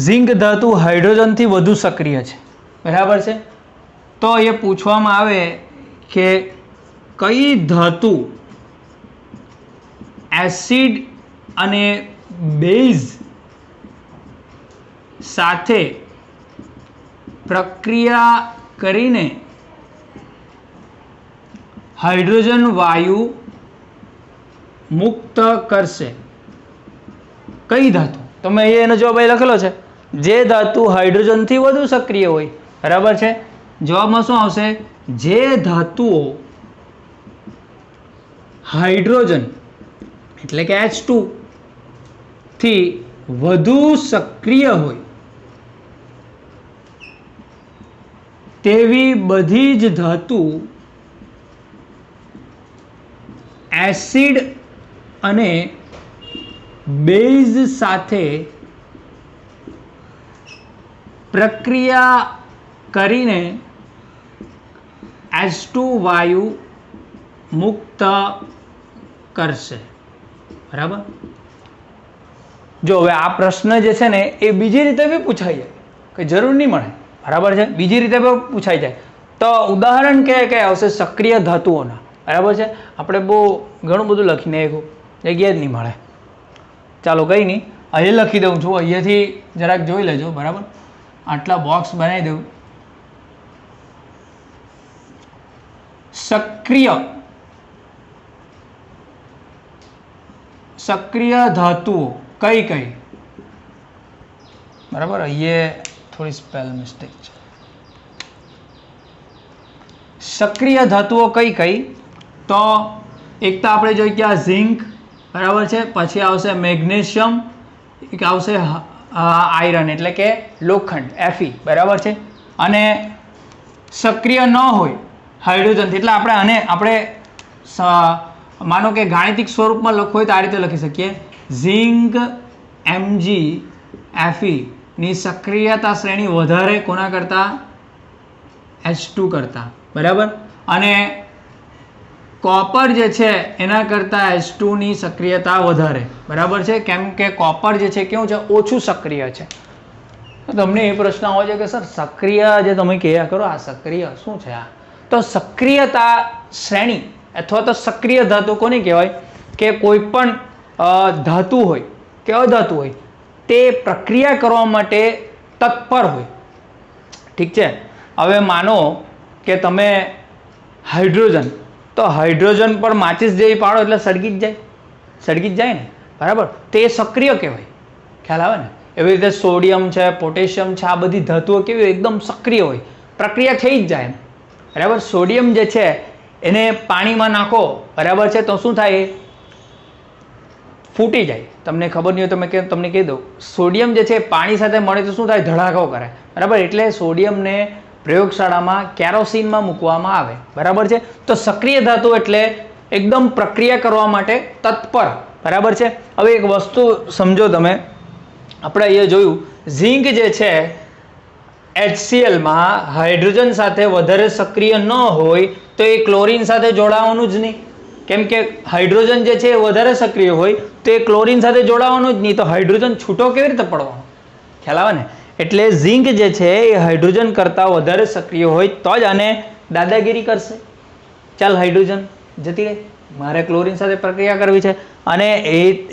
[SPEAKER 1] ઝિંક ધાતુ હાઇડ્રોજનથી વધુ સક્રિય છે, બરાબર છે. તો એ પૂછવામાં આવે કે કઈ ધાતુ એસિડ અને બેઝ સાથે પ્રક્રિયા કરીને હાઇડ્રોજન વાયુ મુક્ત કરશે? કઈ ધાતુ? તમે એનો જવાબ અહીં લખેલો છે, જે ધાતુ હાઇડ્રોજનથી વધુ સક્રિય હોય, બરાબર છે. જવાબમાં શું આવશે? જે ધાતુઓ હાઇડ્રોજન એટલે કે H2 થી વધુ સક્રિય હોય તેવી બધી જ ધાતુ એસિડ અને બેઝ સાથે પ્રક્રિયા કરીને H2 વાયુ મુક્ત કરશે, બરાબર. જો હવે આ પ્રશ્ન જે છે ને એ બીજી રીતે બી પૂછાઈ જાય, કંઈ જરૂર નહીં મળે, બરાબર છે, બીજી રીતે પણ પૂછાઈ જાય. તો ઉદાહરણ કે આવશે સક્રિય ધાતુઓના, બરાબર છે. આપણે બહુ ઘણું બધું લખીને આવ્યું, જગ્યા જ નહીં મળે. ચાલો કંઈ નહીં, અહીં લખી દઉં છું, અહીંયાથી જરાક જોઈ લેજો, બરાબર. આટલા બોક્સ બનાવી દઉં. સક્રિય ધાતુઓ કઈ કઈ? બરાબર, અહીંયા થોડી સ્પેલ મિસ્ટેક છે. સક્રિય ધાતુઓ કઈ કઈ? તો એક તો આપણે જોઈએ કે આ ઝિંક, બરાબર છે, પછી આવશે મેગ્નેશિયમ, એક આવશે આયરન એટલે કે લોખંડ Fe, બરાબર છે. અને સક્રિય ન હોય હાઇડ્રોજનથી, એટલે આપણે માનો કે ગાણિતિક સ્વરૂપમાં લખવું હોય તો આ રીતે લખી શકીએ, ઝીંક MgFe ની સક્રિયતા શ્રેણી વધારે કોના કરતા? H2 કરતા, બરાબર. અને કોપર જે છે એના કરતા H2 ની સક્રિયતા વધારે, બરાબર છે. કેમ કે કોપર જે છે કેવું છે? ઓછું સક્રિય છે. તમને એ પ્રશ્ન આવે છે કે સર સક્રિય જે તમે કહ્યા કરો, આ સક્રિય શું છે? આ તો સક્રિયતા શ્રેણી અથવા તો સક્રિય ધાતુ કોને કહેવાય? કે કોઈ પણ ધાતુ હોય કે અધાતુ હોય તે પ્રક્રિયા કરવા માટે તત્પર હોય. ઠીક છે. હવે માનો કે તમે હાઇડ્રોજન, તો હાઇડ્રોજન પર માચિસ જેવી પાડો એટલે સળગી જ જાય ને, બરાબર. તો એ સક્રિય કહેવાય. ખ્યાલ આવે ને? એવી રીતે સોડિયમ છે, પોટેશિયમ છે, આ બધી ધાતુઓ કેવી હોય? એકદમ સક્રિય હોય, પ્રક્રિયા થઈ જ જાય, બરાબર. સોડિયમ જે છે એને પાણીમાં નાખો, બરાબર છે, તો શું થાય? ફૂટી જાય. તમને ખબર નહીં હોય તો તમને કહી દઉં, સોડિયમ જે છે પાણી સાથે મળે તો શું થાય? ધડાકો કરે, બરાબર. એટલે સોડિયમને પ્રયોગશાળામાં કેરોસીનમાં મૂકવામાં આવે, બરાબર છે. તો સક્રિય ધાતુ એટલે એકદમ પ્રક્રિયા કરવા માટે તત્પર, બરાબર છે. હવે એક વસ્તુ સમજો તમે, આપણે અહીંયા જોયું ઝીંક જે છે HCl માં હાઇડ્રોજન સાથે વધારે સક્રિય ન હોય તો એ ક્લોરીન સાથે જોડાવાનું જ નહીં. કેમ કે હાઇડ્રોજન જે છે એ વધારે સક્રિય હોય તો એ ક્લોરીન સાથે જોડાવાનું જ નહીં, તો હાઇડ્રોજન છૂટો કેવી રીતે પડવાનો? ખ્યાલ આવે ને? એટલે ઝીંક જે છે એ હાઇડ્રોજન કરતાં વધારે સક્રિય હોય તો જ આને દાદાગીરી કરશે. ચાલ હાઇડ્રોજન જતી રહે, મારે ક્લોરીન સાથે પ્રક્રિયા કરવી છે અને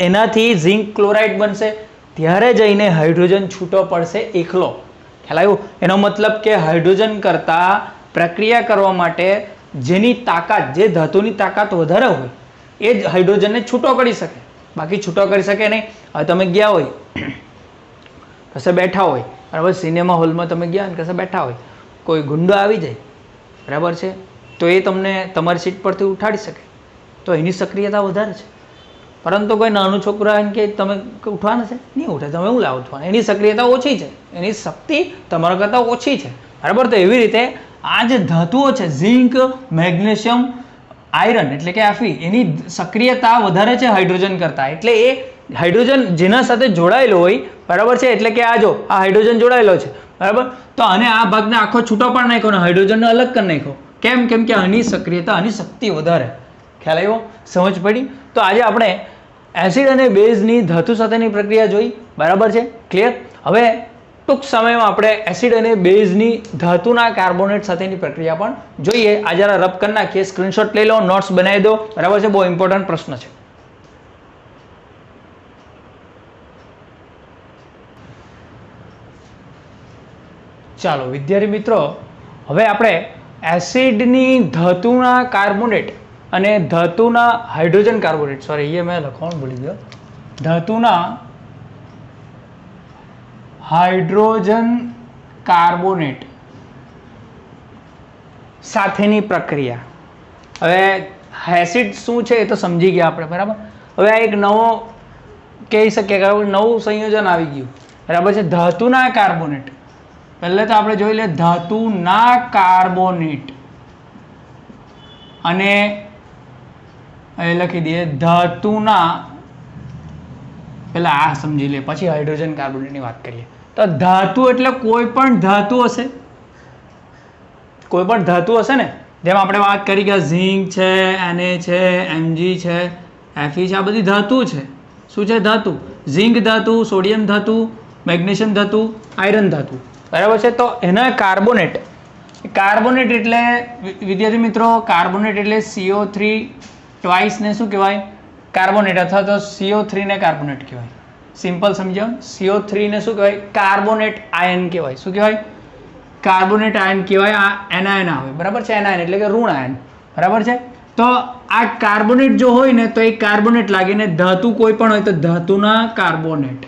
[SPEAKER 1] એનાથી ઝીંક ક્લોરાઇડ બનશે, ત્યારે જઈને હાઇડ્રોજન છૂટો પડશે એકલો. ખ્યાલ આવ્યો? એનો મતલબ કે હાઇડ્રોજન કરતાં પ્રક્રિયા કરવા માટે જેની તાકાત, જે ધાતુની તાકાત વધારે હોય એ જ હાઇડ્રોજનને છૂટો કરી શકે, બાકી છૂટો કરી શકે નહીં. હવે તમે ગયા હોય કશે બેઠા હોય, બરાબર, સિનેમા હોલમાં તમે ગયા ને કશે બેઠા હોય, કોઈ ગુંડો આવી જાય, બરાબર છે, તો એ તમને તમારી સીટ પરથી ઉઠાડી શકે, તો એની સક્રિયતા વધારે છે. પરંતુ કોઈ નાનું છોકરું આવીને કે તમે ઉઠવાના છે, નહીં ઉઠે, તમે શું લાવ ઉઠવાના? એની સક્રિયતા ઓછી છે, એની શક્તિ તમારા કરતાં ઓછી છે, બરાબર. તો એવી રીતે આ જે ધાતુઓ છે ઝીંક, મેગ્નેશિયમ, આયરન એટલે કે Fe, એની સક્રિયતા વધારે છે હાઇડ્રોજન કરતાં. એટલે એ હાઇડ્રોજન જેના સાથે જોડાયેલો હોય, બરાબર છે, એટલે કે આ જો આ હાઇડ્રોજન જોડાયેલો છે, બરાબર, તો આને આ ભાગને આખો છૂટો પાડી નાખ્યો ને હાઇડ્રોજનને અલગ કરી નાખ્યો. કેમ? કેમ કે આની સક્રિયતા, આની શક્તિ વધારે. ખ્યાલ આવ્યો? સમજ પડી? તો આજે આપણે એસિડ અને બેઝની ધાતુ સાથેની પ્રક્રિયા જોઈ, બરાબર છે, ક્લિયર. હવે ટૂંક સમયમાં આપણે એસિડ અને બેઝની ધાતુના કાર્બોનેટ સાથેની પ્રક્રિયા પણ જોઈએ. આ જરા રબ કરી નાખીએ, સ્ક્રીનશોટ લઈ લો, નોટ્સ બનાવી દો, બરાબર છે, બહુ ઇમ્પોર્ટન્ટ પ્રશ્ન છે. ચાલો વિદ્યાર્થી મિત્રો, હવે આપણે એસિડની ધાતુના કાર્બોનેટ અને ધાતુના હાઇડ્રોજન કાર્બોનેટ, સોરી એ મેં લખવાનું ભૂલી ગયો, ધાતુના હાઇડ્રોજન કાર્બોનેટ સાથેની પ્રક્રિયા. હવે એસિડ શું છે એ તો સમજી ગયા આપણે, બરાબર. હવે આ એક નવો કહી શકીએ કે નવું સંયોજન આવી ગયું, બરાબર છે, ધાતુના કાર્બોનેટ. પહેલે તો આપણે જોઈ લે ધાતુના કાર્બોનેટ અને એ લખી દઈએ ધાતુના, પહેલા આ સમજી લે પછી હાઇડ્રોજન કાર્બોનેટની વાત કરીએ. તો ધાતુ એટલે કોઈ પણ ધાતુ હશે, કોઈ પણ ધાતુ હશે ને, જેમ આપણે વાત કરી કે ઝીંક છે, Na છે, Mg છે, Fe છે, આ બધી ધાતુ છે. શું છે? ધાતુ. ઝીંક ધાતુ, સોડિયમ ધાતુ, મેગ્નેશિયમ ધાતુ, આયરન ધાતુ, બરાબર છે. તો એના કાર્બોનેટ, કાર્બોનેટ એટલે વિદ્યાર્થી મિત્રો, કાર્બોનેટ એટલે CO3 ટ્વાઇસ ને શું કહેવાય? કાર્બોનેટ, અથવા તો CO3 ને કાર્બોનેટ કહેવાય. સિમ્પલ સમજો, CO3 ને શું કહેવાય? કાર્બોનેટ આયન કહેવાય. શું કહેવાય? કાર્બોનેટ આયન કહેવાય. આ એનાયન આવે, બરાબર છે, એનાયન એટલે કે ઋણ આયન, બરાબર છે. તો આ કાર્બોનેટ જો હોય ને તો એ કાર્બોનેટ લાગીને ધાતુ કોઈ પણ હોય તો ધાતુના કાર્બોનેટ.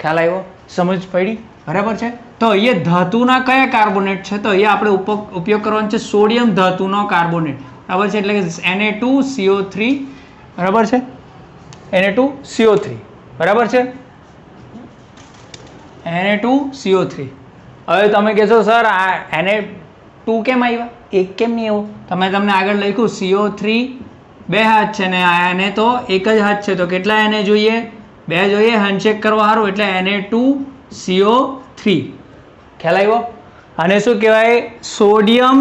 [SPEAKER 1] ખ્યાલ આવ્યો? સમજ પડી? બરાબર છે. તો અહીંયા ધાતુના કયા કાર્બોનેટ છે? તો અહીંયા આપણે ઉપયોગ કરવાનો છે સોડિયમ ધાતુનો કાર્બોનેટ, બરાબર છે, એટલે કે Na2CO3, બરાબર છે, Na2CO3, બરાબર છે, Na2CO3. હવે તમે કહેશો સર આ Na2 કેમ આવ્યા, એક કેમ નહીં આવ્યો? તમને આગળ લખ્યું CO3 2 હાથ છે ને આને તો એક જ હાથ છે, તો કેટલા એને જોઈએ? 2 જોઈએ હેન્ડશેક કરવા સારું, એટલે Na2CO3. ખ્યાલ આવ્યો? આને શું કહેવાય? Sodium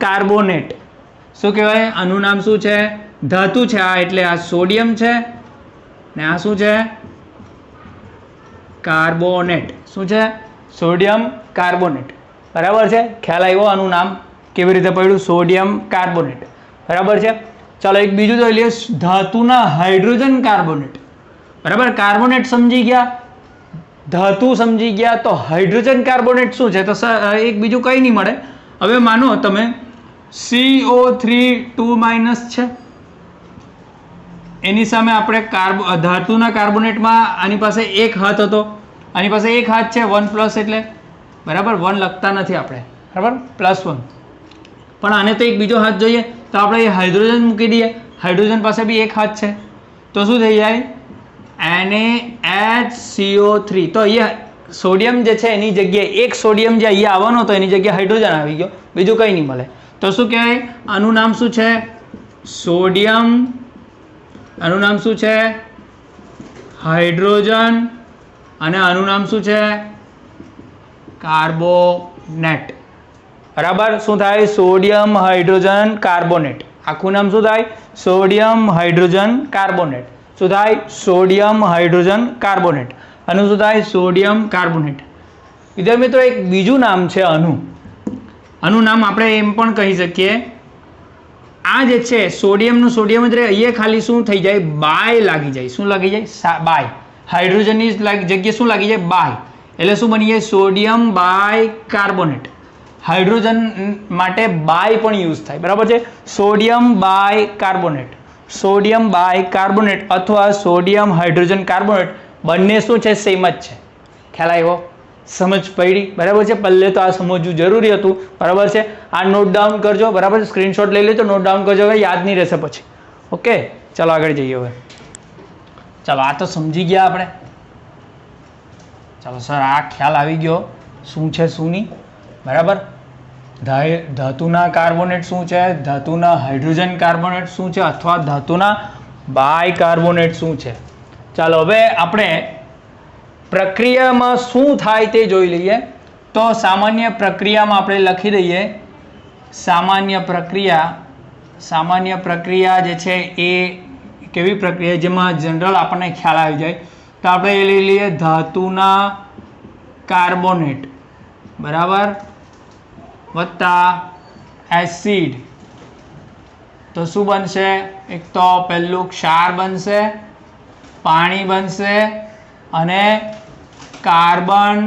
[SPEAKER 1] carbonate. શું કહેવાય? આનું નામ શું છે? ધાતુ છે આ, એટલે આ સોડિયમ છે ને આ શું છે? કાર્બોનેટ. શું છે? Sodium carbonate. બરાબર છે? ખ્યાલ આવ્યો? આનું નામ કેવી રીતે પડ્યું? Sodium carbonate. બરાબર છે? ચાલો એક બીજું જોઈ લઈએ, ધાતુના હાઇડ્રોજન કાર્બોનેટ. બરાબર, કાર્બોનેટ સમજી ગયા, ધાતુ સમજી ગયા, તો હાઇડ્રોજન કાર્બોનેટ શું છે? તો એક બીજું કંઈ નહીં મળે. હવે માનો તમે CO3 2- છે, એની સામે આપણે ધાતુના કાર્બોનેટમાં આની પાસે એક હાથ હતો, આની પાસે એક હાથ છે, 1+ એટલે બરાબર 1 લખતા નથી આપણે, બરાબર +1. પણ આને તો એક બીજો હાથ જોઈએ, તો આપણે એ હાઇડ્રોજન મૂકી દઈએ. હાઇડ્રોજન પાસે બી એક હાથ છે, તો શું થઈ જાય? NaHCO3. તો અહીંયા સોડિયમ જે છે એની જગ્યાએ એક સોડિયમ જે અહીંયા આવવાનો હતો એની જગ્યાએ હાઇડ્રોજન આવી ગયો, બીજું કંઈ નહીં મળે. તો શું કહેવાય? આનું નામ શું છે? સોડિયમ. આનું નામ શું છે? હાઇડ્રોજન. અને આનું નામ શું છે? કાર્બોનેટ. બરાબર, શું થાય? Sodium hydrogen carbonate. આખું નામ શું થાય? Sodium hydrogen carbonate. શું થાય? Sodium hydrogen carbonate. આનું શું થાય? Sodium carbonate. વિદ્યાર્થી મિત્રો, એક બીજું નામ છે અણુ. આનું નામ આપણે એમ પણ કહી શકીએ, આ જે છે સોડિયમનું સોડિયમ જ રહે, અહીંયા ખાલી શું થઈ જાય? બાય લાગી જાય. શું લાગી જાય? બાય. હાઇડ્રોજનની જગ્યાએ શું લાગી જાય? બાય. એટલે શું બની જાય? Sodium bicarbonate. હાઇડ્રોજન માટે બાય પણ યુઝ થાય. બરાબર છે? Sodium bicarbonate, sodium bicarbonate અથવા સોડિયમ હાઇડ્રોજન કાર્બોનેટ, બંને શું છે? સેમ જ છે. ખ્યાલ આવ્યો? સમજ પડી? બરાબર છે? પહેલે તો આ સમજવું જરૂરી હતું. બરાબર છે? આ નોટ ડાઉન કરજો. બરાબર છે? સ્ક્રીનશોટ લઈ લેજો, નોટ ડાઉન કરજો, યાદ નહીં રહેશે પછી. ઓકે, ચાલો આગળ જઈએ. હવે ચાલો, આ તો સમજી ગયા આપણે. ચાલો સર, આ ખ્યાલ આવી ગયો શું છે શું નહીં. બરાબર, ધાતુના કાર્બોનેટ શું છે, ધાતુના હાઇડ્રોજન કાર્બોનેટ શું છે, અથવા ધાતુના બાયકાર્બોનેટ શું છે. ચાલો હવે આપણે પ્રક્રિયામાં શું થાય તે જોઈ લઈએ. તો સામાન્ય પ્રક્રિયામાં આપણે લખી દઈએ સામાન્ય પ્રક્રિયા જે છે એ કેવી પ્રક્રિયા જેમાં જનરલ આપણને ખ્યાલ આવી જાય. તો આપણે એ લઈ લઈએ ધાતુના કાર્બોનેટ, બરાબર, વત્તા એસિડ. તો શું બનશે? એક તો પહેલું ક્ષાર બનશે, પાણી બનશે અને કાર્બન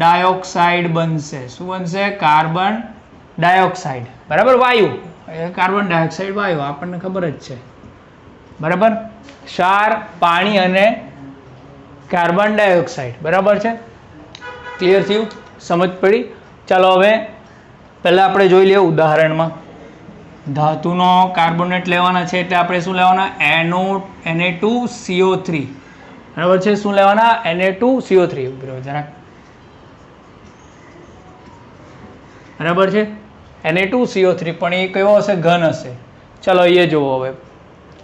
[SPEAKER 1] ડાયોક્સાઇડ બનશે. શું બનશે? Carbon dioxide. બરાબર, વાયુ. કાર્બન ડાયોક્સાઇડ વાયુ આપણને ખબર જ છે. બરાબર, ક્ષાર, પાણી અને કાર્બન ડાયોક્સાઇડ. બરાબર છે? ક્લિયર થયું? સમજ પડી? ચાલો હવે પહેલાં આપણે જોઈ લઈએ ઉદાહરણમાં. ધાતુનો કાર્બોનેટ લેવાના છે એટલે આપણે શું લેવાના? Na2CO3. બરાબર છે? શું લેવાના? Na2CO3. જરાક બરાબર છે? Na2CO3, પણ એ કયો હશે? ઘન હશે. ચાલો એ જુઓ. હવે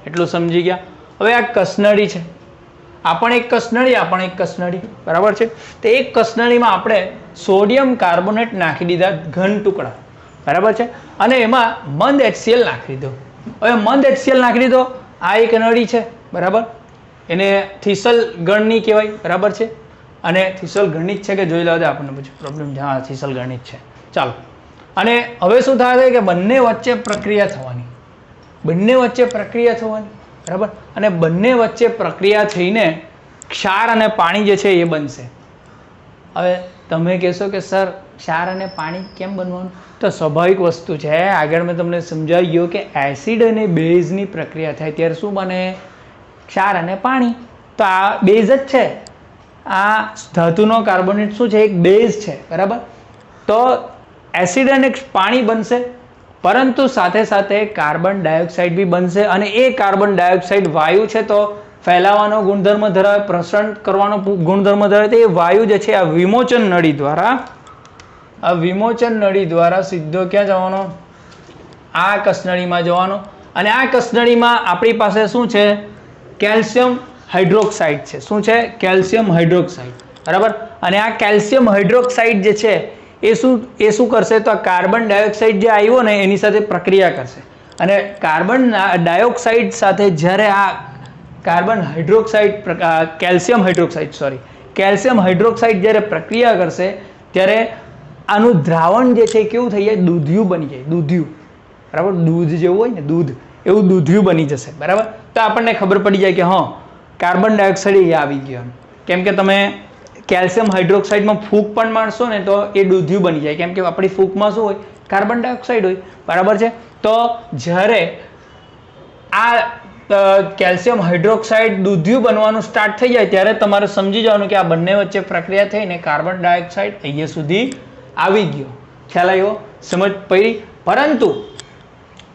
[SPEAKER 1] એટલું સમજી ગયા. હવે આ કસનળી છે, આ પણ એક કસનળી. બરાબર છે? તો એક કસનળીમાં આપણે સોડિયમ કાર્બોનેટ નાખી દીધા, ઘન ટુકડા. બરાબર છે? અને એમાં મંદ HCl નાખી દીધો. હવે મંદ HCl નાખી દીધો. આ એક નળી છે. બરાબર, એને થીસલ ગણની કહેવાય. બરાબર છે? અને થીસલ ગણની જ છે કે જોઈ લેવા દે આપણને પછી પ્રોબ્લેમ. હા, થીસલ ગણની જ છે. ચાલો, અને હવે શું થાય કે બંને વચ્ચે પ્રક્રિયા થવાની. બરાબર, અને બંને વચ્ચે પ્રક્રિયા થઈને ક્ષાર અને પાણી જે છે એ બનશે. હવે તમે કહેશો કે સર ક્ષાર અને પાણી કેમ બનવાનું? તો સ્વાભાવિક વસ્તુ છે. આગળ મેં તમને સમજાવી ગયો કે એસિડ અને બેઝની પ્રક્રિયા થાય ત્યારે શું બને? ક્ષાર અને પાણી. તો આ બેઝ જ છે. આ ધાતુનો કાર્બોનેટ શું છે? એક બેઝ છે. બરાબર, તો એસિડ અને પાણી બનશે, પરંતુ સાથે સાથે કાર્બન ડાયોક્સાઇડ બી બનશે. અને એ કાર્બન ડાયોક્સાઇડ વાયુ છે, તો ફેલાવાનો ગુણધર્મ ધરાવે, પ્રસરણ કરવાનો ગુણધર્મ ધરાવે. તો એ વાયુ જે છે આ વિમોચન નળી દ્વારા સીધો ક્યાં જવાનો? આ કસનળીમાં જવાનો. અને આ કસનળીમાં આપણી પાસે શું છે? કેલ્શિયમ હાઇડ્રોક્સાઇડ છે. શું છે? Calcium hydroxide. બરાબર. અને આ કેલ્શિયમ હાઇડ્રોક્સાઇડ જે છે એ શું કરશે? તો આ કાર્બન ડાયોક્સાઇડ જે આવ્યો ને એની સાથે પ્રક્રિયા કરશે. અને કાર્બન ડાયોક્સાઇડ સાથે જ્યારે આ કાર્બન હાઇડ્રોક્સાઇડ કેલ્શિયમ હાઇડ્રોક્સાઇડ જ્યારે પ્રક્રિયા કરશે ત્યારે આનું દ્રાવણ જે છે કેવું થઈ જાય? દૂધિયું બની જાય. દૂધિયું. બરાબર. દૂધ જેવું હોય ને, દૂધ એવું દૂધિયું બની જશે. બરાબર. તો આપણને ખબર પડી જાય કે હા, કાર્બન ડાયોક્સાઇડ એ આવી ગયો. કેમ કે તમે કેલ્શિયમ હાઇડ્રોક્સાઇડમાં ફૂંક પણ મારશો ને તો એ દૂધિયું બની જાય. કેમ કે આપણી ફૂંકમાં શું હોય? કાર્બન ડાયોક્સાઇડ હોય. બરાબર છે. તો જ્યારે આ કેલ્શિયમ હાઇડ્રોક્સાઇડ દૂધિયું બનવાનું સ્ટાર્ટ થઈ જાય ત્યારે તમારે સમજી જવાનું કે આ બંને વચ્ચે પ્રક્રિયા થઈને કાર્બન ડાયોક્સાઇડ અહીંયા સુધી આવી ગયો. ખ્યાલ આવ્યો? સમજ પડી?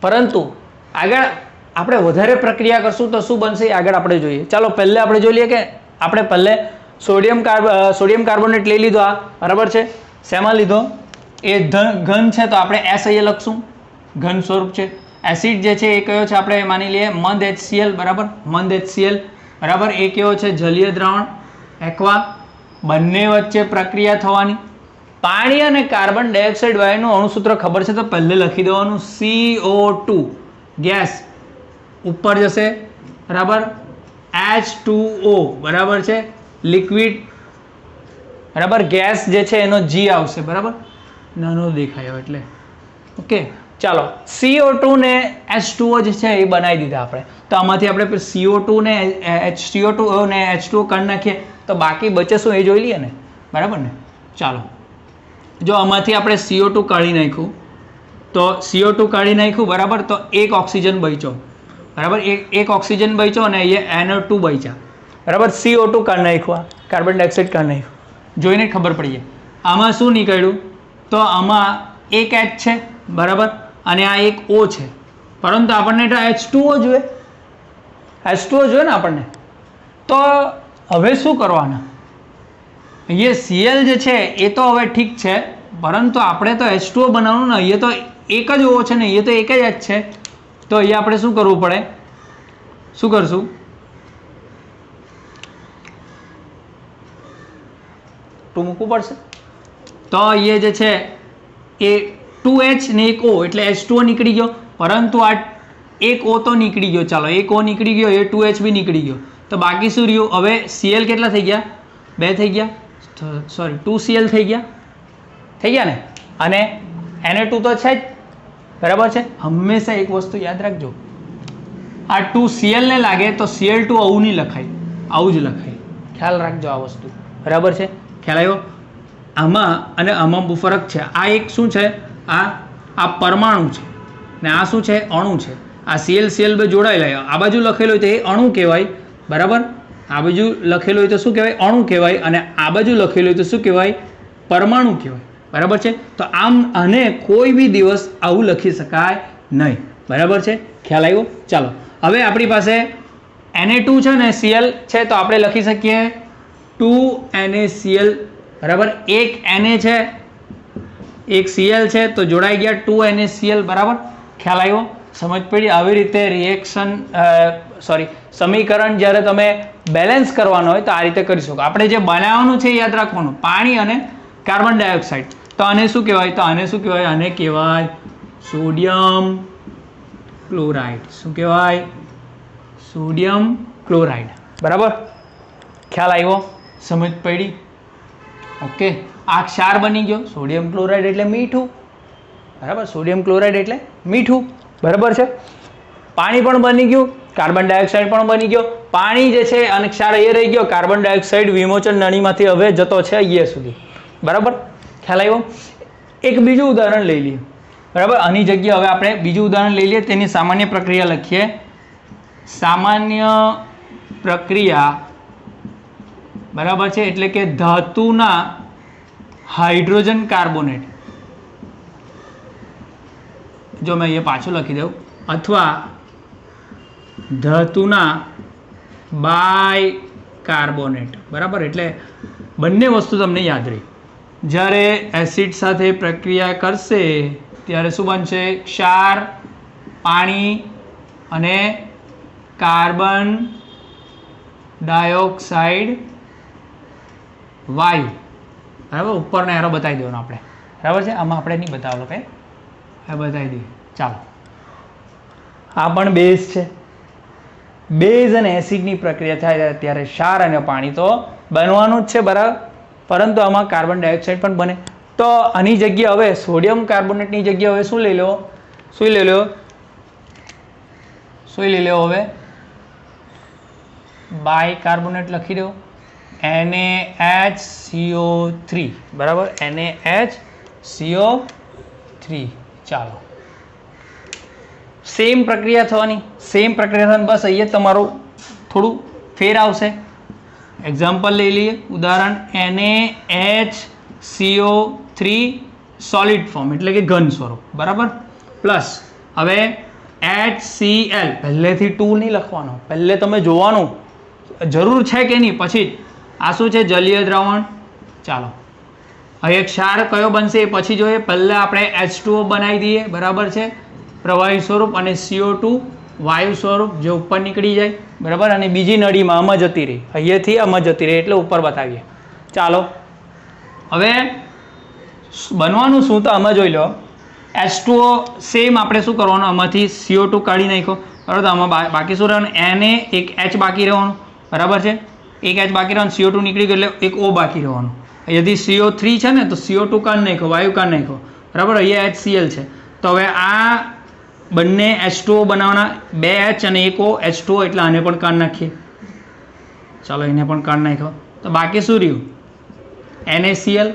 [SPEAKER 1] પરંતુ આગળ આપણે વધારે પ્રક્રિયા કરશું તો શું બનશે આગળ આપણે જોઈએ. ચાલો પહેલે આપણે જોઈ લઈએ કે આપણે પહેલે સોડિયમ કાર્બોનેટ લઈ લીધો. આ બરાબર છે. શેમાં લીધો? એ ઘન છે તો આપણે એસ અહીંયા લખશું. ઘન સ્વરૂપ છે. એસિડ જે છે એ કયો છે? આપણે માની લઈએ મંદ HCl. બરાબર. મંદ HCl. બરાબર. એ કયો છે? જલીય દ્રાવણ એક્વા. બંને વચ્ચે પ્રક્રિયા થવાની. પાણી અને કાર્બન ડાયોક્સાઇડ વાયુનું અણુસૂત્ર ખબર છે તો પહેલે લખી દેવાનું. CO2 ગેસ ઉપર જશે. બરાબર. H2O. બરાબર છે. લિક્વિડ. બરાબર. ગેસ જે છે એનો G આવશે. બરાબર. નાનો દેખાયો એટલે ઓકે. ચાલો CO2 ને H2O જે છે એ બનાવી દીધા આપણે. તો આમાંથી આપણે CO2 ને CO2 ને H2O કાઢી નાખીએ તો બાકી બચે શું એ જોઈ લઈએ ને. બરાબર ને. ચાલો જો આમાંથી આપણે CO2 કાઢી નાખ્યું તો CO2 કાઢી નાખ્યું. બરાબર. તો એક ઓક્સિજન બચ્યો. બરાબર. એક ઓક્સિજન બચ્યો અને અહીંયા NO2 બચ્યા. બરાબર. CO2 કાઢી નાખ્યું. કાર્બન ડાયોક્સાઇડ કાઢી નાખ્યું. જોઈને ખબર પડી જાય. આમાં શું નીકળ્યું? તો આમાં એક H છે. બરાબર. અને આ એક O છે. પરંતુ આપણને તો H2O જોઈએ. H2O જોઈએ ને આપણને. તો હવે શું કરવાના? એ Cl જે છે એ તો હવે ઠીક છે પરંતુ આપણે તો H2O બનાવવાનું ને. એ તો એક જ O છે ને. એ તો એક જ H છે. તો અહીંયા આપણે શું કરવું પડે? શું કરશું? ટુ મૂકવું પડશે. તો એ જે છે એ 2H ને એક O એટલે H2O નીકળી ગયો. પરંતુ આ એક O તો નીકળી ગયો. ચાલો એક O નીકળી ગયો. એ 2H બી નીકળી ગયો. તો બાકી શું રહ્યું? હવે Cl કેટલા થઈ ગયા? 2 થઈ ગયા. સોરી 2Cl થઈ ગયા ને. અને Na2 તો છે જ. બરાબર છે. હંમેશા એક વસ્તુ યાદ રાખજો. આ 2Cl ને લાગે તો Cl2 આવું નહીં લખાય. આવું જ લખાય. ખ્યાલ રાખજો આ વસ્તુ. બરાબર છે. ખ્યાલ આવ્યો? આમાં અને આમાં બહુ ફરક છે. આ એક શું છે? આ પરમાણુ છે ને આ શું છે? અણુ છે. આ Cl બે જોડાયેલા. આ બાજુ લખેલું હોય તો એ અણુ કહેવાય. બરાબર. આ બાજુ લખેલું હોય તો શું કહેવાય? અણુ કહેવાય. અને આ બાજુ લખેલું હોય તો શું કહેવાય? પરમાણુ કહેવાય. બરાબર છે. તો આમ આને કોઈ બી દિવસ આવું લખી શકાય નહીં. બરાબર છે. ખ્યાલ આવ્યો? ચાલો હવે આપણી પાસે Na2 છે ને Cl છે તો આપણે લખી શકીએ 2NaCl. બરાબર. એક Na છે એક Cl છે તો જોડાઈ ગયા 2NaCl. બરાબર. ખ્યાલ આવ્યો? સમજ પડી? આવી રીતે રિએક્શન સમીકરણ જ્યારે તમે બેલેન્સ કરવાનો હોય તો આ રીતે કરી શકો. આપણે જે બનાવવાનું છે યાદ રાખવાનું. પાણી અને કાર્બન ડાયોક્સાઇડ. તો આને શું કહેવાય? તો આને શું કહેવાય? આને કહેવાય સોડિયમ ક્લોરાઇડ. શું કહેવાય? Sodium chloride. બરાબર. ખ્યાલ આવ્યો? સમજ પડી? ઓકે. આ ક્ષાર બની ગયો. સોડિયમ ક્લોરાઇડ એટલે મીઠું. બરાબર. સોડિયમ ક્લોરાઇડ એટલે મીઠું. બરાબર છે. પાણી પણ બની ગયું. કાર્બન ડાયોક્સાઇડ પણ બની ગયો. પાણી જે છે અને ક્ષાર એ રહી ગયો. કાર્બન ડાયોક્સાઇડ વિમોચન નળીમાંથી હવે જતો છે અહીંયા સુધી. બરાબર. ખ્યાલ આવ્યો? એક બીજું ઉદાહરણ લઈ લઈએ. બરાબર. આની જગ્યાએ હવે આપણે બીજું ઉદાહરણ લઈ લઈએ. તેની સામાન્ય પ્રક્રિયા લખીએ. સામાન્ય પ્રક્રિયા. બરાબર છે. એટલે કે ધાતુના હાઇડ્રોજન કાર્બોનેટ. જો મેં અહીંયા પાછું લખી દઉં. અથવા ધાતુના બાયકાર્બોનેટ. બરાબર. એટલે બંને વસ્તુ તમને યાદ રહી. જ્યારે એસિડ સાથે પ્રક્રિયા કરશે ત્યારે શું બનશે? ક્ષાર, પાણી અને કાર્બન ડાયોક્સાઇડ વાયુ, બરાબર. ઉપરનો એરો બતાવી દેવાનો આપણે, બરાબર છે. આમાં આપણે નહીં બતાવેલો કે આ બતાવી દઈએ. ચાલો, આ પણ બેઝ છે. બેઝ અને એસિડની પ્રક્રિયા થાય ત્યારે ક્ષાર અને પાણી તો બનવાનું જ છે, બરાબર. પરંતુ આમાં કાર્બન ડાયોક્સાઇડ પણ બને. તો આની જગ્યાએ હવે સોડિયમ કાર્બોનેટની જગ્યાએ હવે શું લઈ લો, શું લઈ લો, શું લઈ લો હવે બાયકાર્બોનેટ લખી દો, NaHCO3, બરાબર. NaHCO3. ચાલો, સેમ પ્રક્રિયા થવાની, સેમ પ્રક્રિયા થવાની, બસ અહીંયા તમારું થોડું ફેર આવશે. એક્ઝામ્પલ લઈ લઈએ, ઉદાહરણ NaHCO3 સોલિડ ફોર્મ એટલે કે ઘન સ્વરૂપ, બરાબર. પ્લસ હવે HCl, પહેલેથી 2 નહીં લખવાનો, પહેલે તમે જોવાનું જરૂર છે કે નહીં, પછી આ શું છે, જલીય દ્રાવણ. ચાલો, હવે ક્ષાર કયો બનશે એ પછી જોઈએ. પહેલાં આપણે H2O બનાવી દઈએ, બરાબર છે, પ્રવાહી સ્વરૂપ, અને CO2 વાયુ સ્વરૂપ જે ઉપર નીકળી જાય, બરાબર. અને બીજી નળીમાં આમાં જતી રહી, અહીંયાથી આમાં જતી રહી એટલે ઉપર બતાવીએ. ચાલો, હવે બનવાનું શું તો આમાં જોઈ લો. H2O સેમ આપણે શું કરવાનું, આમાંથી CO2 કાઢી નાખ્યો, બરાબર. તો આમાં બાકી શું રહેવાનું, Na એક H બાકી રહેવાનું, બરાબર છે. એક H બાકી રહેવાનું, CO2 નીકળી ગયું એટલે એક O બાકી રહેવાનું. અહીંયાથી CO3 છે ને તો CO2 કાઢી નાખ્યો, વાયુ કાઢી નાખ્યો, બરાબર. અહીંયા HCl છે. તો હવે આ બંને H2O બનાવવાના, 2 H અને 1 O, H2O એટલે આને પણ કાઢી નાખીએ. ચાલો, એને પણ કાઢી નાખ્યો. તો બાકી શું રહ્યું, NaCl.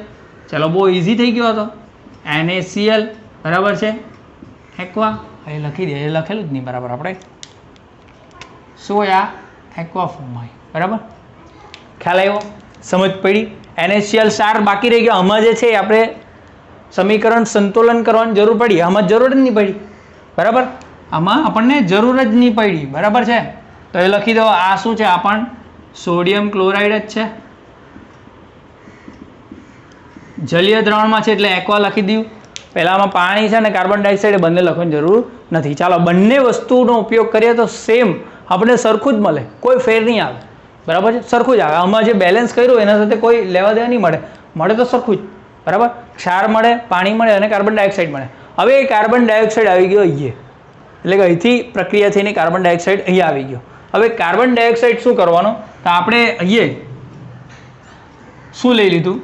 [SPEAKER 1] ચાલો, બહુ ઇઝી થઈ ગયો હતો, NaCl, બરાબર છે. એક્વા અહીં લખી દે, એ લખેલું જ નહીં, બરાબર. આપણે શું આ એક્વા ફોર્મમાં, બરાબર. ખ્યાલ આવ્યો, સમજ પડી. NaCl ક્ષાર બાકી રહી ગયો, આમાં જે છે આપણે સમીકરણ સંતુલન કરવાની જરૂર પડી, આમાં જરૂર જ નહીં પડી, બરાબર. આમાં આપણને જરૂર જ નહીં પડી, બરાબર છે. તો એ લખી દો, આ શું છે, આ પણ સોડિયમ ક્લોરાઇડ જ છે, જલીય દ્રાવણમાં છે એટલે એક્વા લખી દીધું. પહેલામાં પાણી છે અને કાર્બન ડાયોક્સાઇડ બંને લખવાની જરૂર નથી. ચાલો, બંને વસ્તુનો ઉપયોગ કરીએ તો સેમ આપણે સરખું જ મળે, કોઈ ફેર નહીં આવે, બરાબર છે. સરખું જ આવે. આમાં જે બેલેન્સ કર્યું એના સાથે કોઈ લેવા દેવા નહીં મળે, મળે તો સરખું જ, બરાબર. ક્ષાર મળે, પાણી મળે અને કાર્બન ડાયોક્સાઇડ મળે. હવે એ કાર્બન ડાયોક્સાઇડ આવી ગયો અહીંયા, એટલે કે અહીંથી પ્રક્રિયા થઈને કાર્બન ડાયોક્સાઇડ અહીંયા આવી ગયો. હવે કાર્બન ડાયોક્સાઇડ શું કરવાનો, તો આપણે અહીંયા શું લઈ લીધું,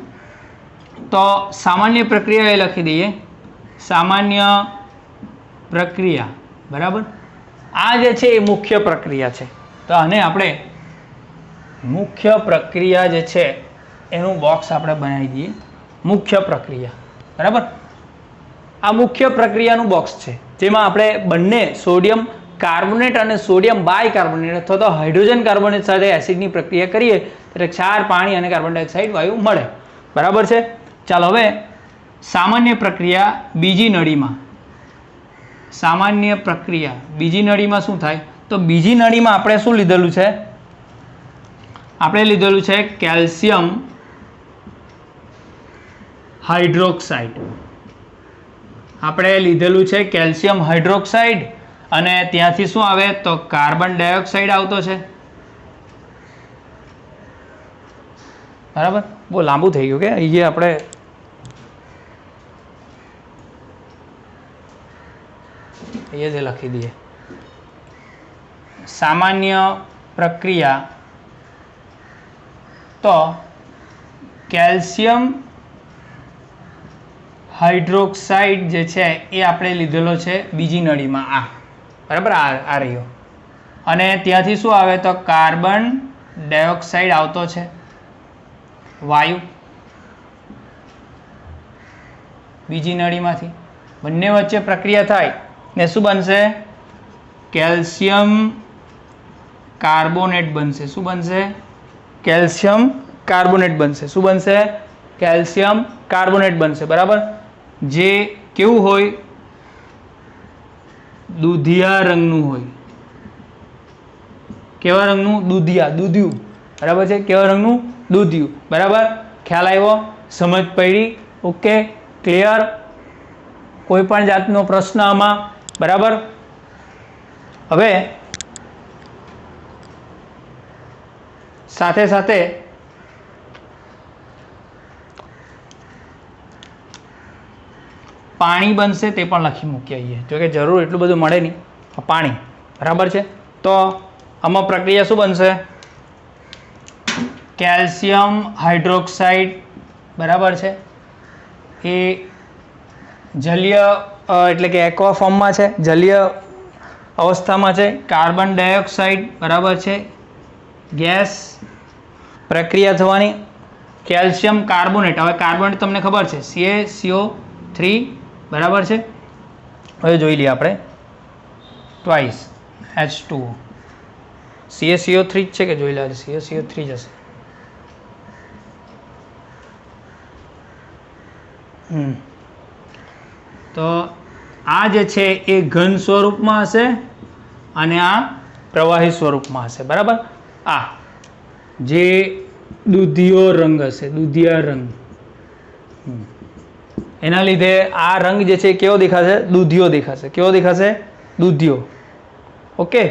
[SPEAKER 1] તો સામાન્ય પ્રક્રિયા એ લખી દઈએ, સામાન્ય પ્રક્રિયા, બરાબર. આ જે છે એ મુખ્ય પ્રક્રિયા છે, તો આને આપણે મુખ્ય પ્રક્રિયા જે છે એનું બોક્સ આપણે બનાવી દઈએ, મુખ્ય પ્રક્રિયા, બરાબર. આ મુખ્ય પ્રક્રિયાનું બોક્સ છે, જેમાં આપણે બંને સોડિયમ કાર્બોનેટ અને સોડિયમ બાયકાર્બોનેટ અથવા તો હાઇડ્રોજન કાર્બોનેટ સાથે એસિડની પ્રક્રિયા કરીએ ત્યારે ક્ષાર, પાણી અને કાર્બન ડાયોક્સાઇડ વાયુ મળે, બરાબર છે. ચાલો, હવે સામાન્ય પ્રક્રિયા બીજી નળીમાં, સામાન્ય પ્રક્રિયા બીજી નળીમાં શું થાય, તો બીજી નળીમાં આપણે શું લીધેલું છે, આપણે લીધેલું છે કેલ્શિયમ હાઇડ્રોક્સાઇડ, આપણે લીધેલું છે કેલ્શિયમ હાઇડ્રોક્સાઇડ, અને ત્યાંથી શું આવે તો કાર્બન ડાયોક્સાઇડ આવતો છે, બરાબર. બહુ લાંબુ થઈ ગયું કે અહીંયા આપણે અહીંયા જ લખી દઈએ, સામાન્ય પ્રક્રિયા તો કેલ્શિયમ હાઇડ્રોક્સાઇડ જે છે એ આપણે લીધેલો છે બીજી નળીમાં, આ બરાબર, આ રહ્યો. અને ત્યાંથી શું આવે તો કાર્બન ડાયોક્સાઇડ આવતો છે, વાયુ, બીજી નળીમાંથી. બંને વચ્ચે પ્રક્રિયા થાય ને શું બનશે, કેલ્શિયમ કાર્બોનેટ બનશે. શું બનશે, કેલ્શિયમ કાર્બોનેટ બનશે. શું બનશે, કેલ્શિયમ કાર્બોનેટ બનશે, બરાબર. જે કેવું હોય, દૂધિયા રંગનું હોય. કેવા રંગનું, દૂધિયા, દૂધિયું, બરાબર છે. કેવા રંગનું, દૂધિયું, બરાબર. ખ્યાલ આવ્યો, સમજ પડી, ઓકે, ક્લિયર. કોઈ પણ જાતનો પ્રશ્ન આમાં, બરાબર. હવે સાથે સાથે પાણી બનશે તે પણ લખી મૂકીએ આવીએ, જો કે જરૂર એટલું બધું મળે નહીં. પાણી બરાબર છે. તો આમાં પ્રક્રિયા શું બનશે? કેલ્શિયમ હાઇડ્રોક્સાઇડ બરાબર છે એ જલીય એટલે કે એક્વા ફોર્મમાં છે, જલીય અવસ્થામાં છે. કાર્બન ડાયોક્સાઇડ બરાબર છે ગેસ પ્રક્રિયા થવાની. કેલ્શિયમ કાર્બોનેટ, હવે કાર્બોનેટ તમને ખબર છે CaCO3 બરાબર છે. હવે જોઈ લઈએ આપણે ટ્વાઇસ H2O, CaCO3 જ છે કે જોઈ લે, CaCO3 જ હશે. તો આ જે છે એ ઘન સ્વરૂપમાં હશે અને આ પ્રવાહી સ્વરૂપમાં હશે બરાબર. આ જે દૂધિયો રંગ હશે, દૂધિયા રંગ, એના લીધે આ રંગ જે છે કેવો દેખાશે? દૂધિયો દેખાશે. કેવો દેખાશે? દૂધિયો. ઓકે.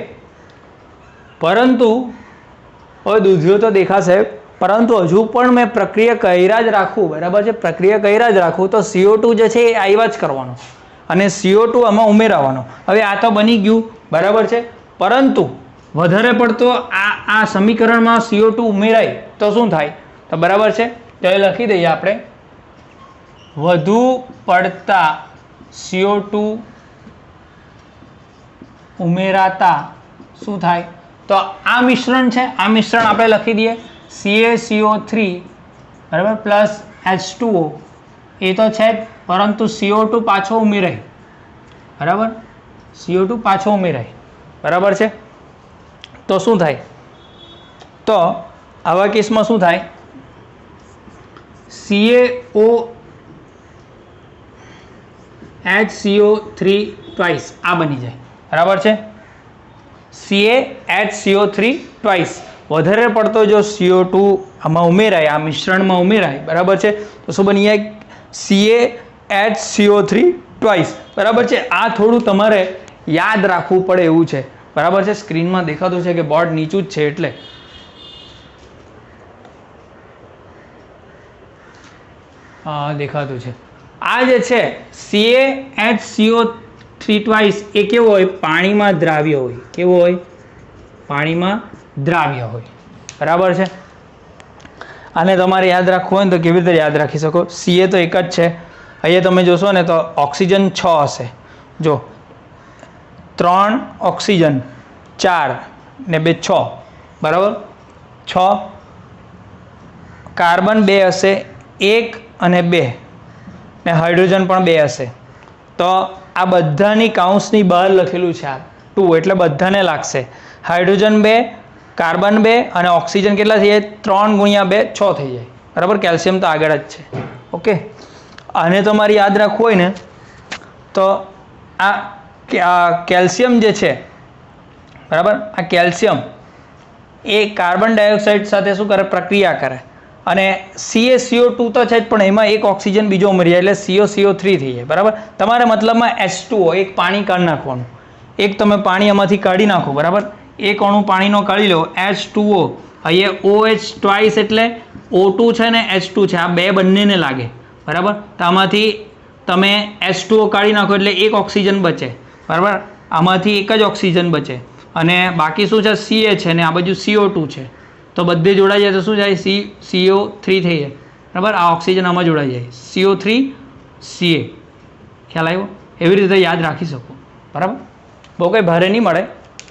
[SPEAKER 1] પરંતુ હવે દૂધિયો તો દેખાશે, પરંતુ હજુ પણ મેં પ્રક્રિયા કર્યા જ રાખું બરાબર છે, પ્રક્રિયા કર્યા જ રાખું તો CO2 જે છે એ આવ્યા જ કરવાનો અને CO2 આમાં ઉમેરાવાનો. હવે આ તો બની ગયું બરાબર છે, પરંતુ વધારે પડતો આ સમીકરણમાં CO2 ઉમેરાય તો શું થાય? તો બરાબર છે, તો એ લખી દઈએ આપણે, વધુ પડતા CO2 ઉમેરાતા શું થાય? તો આ મિશ્રણ છે, આ મિશ્રણ આપણે લખી દઈએ CaCO3 બરાબર પ્લસ H2O, એ તો છે જ, પરંતુ CO2 પાછો ઉમેરાય બરાબર, CO2 પાછો ઉમેરાય બરાબર છે. તો શું થાય? તો આવા કેસમાં શું થાય? HCO3 ટ્વાઇસ આ બની જાય બરાબર છે. CaHCO3 twice. વધારે પડતો જો CO2 આમાં ઉમેરાય, આ મિશ્રણમાં ઉમેરાય બરાબર છે, તો શું બની જાય? CaHCO3 ટ્વાઇસ બરાબર છે. આ થોડું તમારે યાદ રાખવું પડે એવું છે બરાબર છે. સ્ક્રીનમાં દેખાતું છે કે બોર્ડ નીચું જ છે એટલે દેખાતું છે. આ જે છે CaHCO3 ટ્વાઇસ એ કેવો હોય? પાણીમાં દ્રાવ્ય હોય. કેવો હોય? પાણીમાં દ્રાવ્ય હોય બરાબર છે. આને તમારે યાદ રાખવું હોય ને તો કેવી રીતે યાદ રાખી શકો? Ca તો એક જ છે. અહીંયા તમે જોશો ને તો ઓક્સિજન 6 હશે. જો 3 ઓક્સિજન 4 ને 2 6 બરાબર. 6 કાર્બન 2 હશે, 1 અને 2 ને હાઇડ્રોજન પણ 2 હશે. તો આ બધાની કાઉન્સની બહાર લખેલું છે આ 2 એટલે બધાને લાગશે. હાઇડ્રોજન 2, કાર્બન 2 અને ઓક્સિજન કેટલા થઈ જાય? 3 ગુણ્યા 2 6 થઈ જાય બરાબર. કેલ્શિયમ તો આગળ જ છે. ઓકે. આને તમારે યાદ રાખવું હોય ને તો આ કેલ્શિયમ જે છે બરાબર, આ કેલ્શિયમ એ કાર્બન ડાયોક્સાઇડ સાથે શું કરે? પ્રક્રિયા કરે અને CaCO2 તો છે જ, પણ એમાં એક ઓક્સિજન બીજો ઉમેરી જાય એટલે CaCO3 થઈ જાય બરાબર. તમારે મતલબમાં H2O એક પાણી કાઢી નાખવાનું, એક તમે પાણી આમાંથી કાઢી નાખો બરાબર. એક અણુ પાણીનો કાઢી લો H2O, અહીંયા OH ટ્વાઇસ એટલે O2 છે ને H2 છે, આ બે બંનેને લાગે બરાબર. તો આમાંથી તમે H2O કાઢી નાખો એટલે એક ઓક્સિજન બચે બરાબર. આમાંથી એક જ ઓક્સિજન બચે અને બાકી શું છે? Ca છે ને આ બાજુ CO2 છે. તો બધે જોડાઈ જાય તો શું જાય? CO3 થઈ જાય બરાબર. આ ઓક્સિજન આમાં જોડાઈ જાય CO3 Ca. ખ્યાલ આવ્યો? એવી રીતે યાદ રાખી શકો બરાબર. બહુ કંઈ ભારે નહીં મળે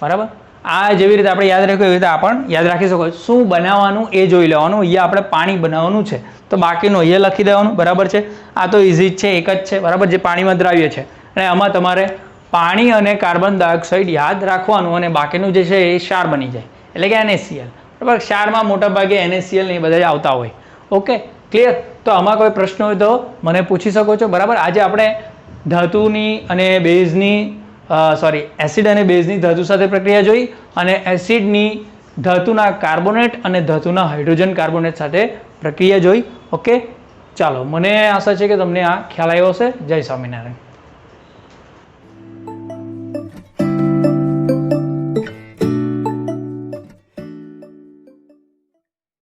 [SPEAKER 1] બરાબર. આ જેવી રીતે આપણે યાદ રાખ્યું એવી રીતે આ પણ યાદ રાખી શકો. શું બનાવવાનું એ જોઈ લેવાનું. અહીંયા આપણે પાણી બનાવવાનું છે તો બાકીનું અહીંયા લખી દેવાનું બરાબર છે. આ તો ઇઝી જ છે, એક જ છે બરાબર, જે પાણીમાં દ્રાવ્ય છે. અને આમાં તમારે પાણી અને કાર્બન ડાયોક્સાઇડ યાદ રાખવાનું અને બાકીનું જે છે એ ક્ષાર બની જાય એટલે કે NaCl બરાબર. ક્ષારમાં મોટા ભાગે NaCl ને બધા જ આવતા હોય. Okay, clear? તો આમાં કોઈ પ્રશ્ન હોય તો મને પૂછી શકો છો બરાબર. આજે આપણે ધાતુની અને બેઝની એસિડ અને બેઝની ધાતુ સાથે પ્રક્રિયા જોઈ અને એસિડની ધાતુના કાર્બોનેટ અને ધાતુના હાઇડ્રોજન કાર્બોનેટ સાથે પ્રક્રિયા જોઈ. ઓકે, ચાલો, મને આશા છે કે તમને આ ખ્યાલ આવ્યો હશે. જય સ્વામિનારાયણ.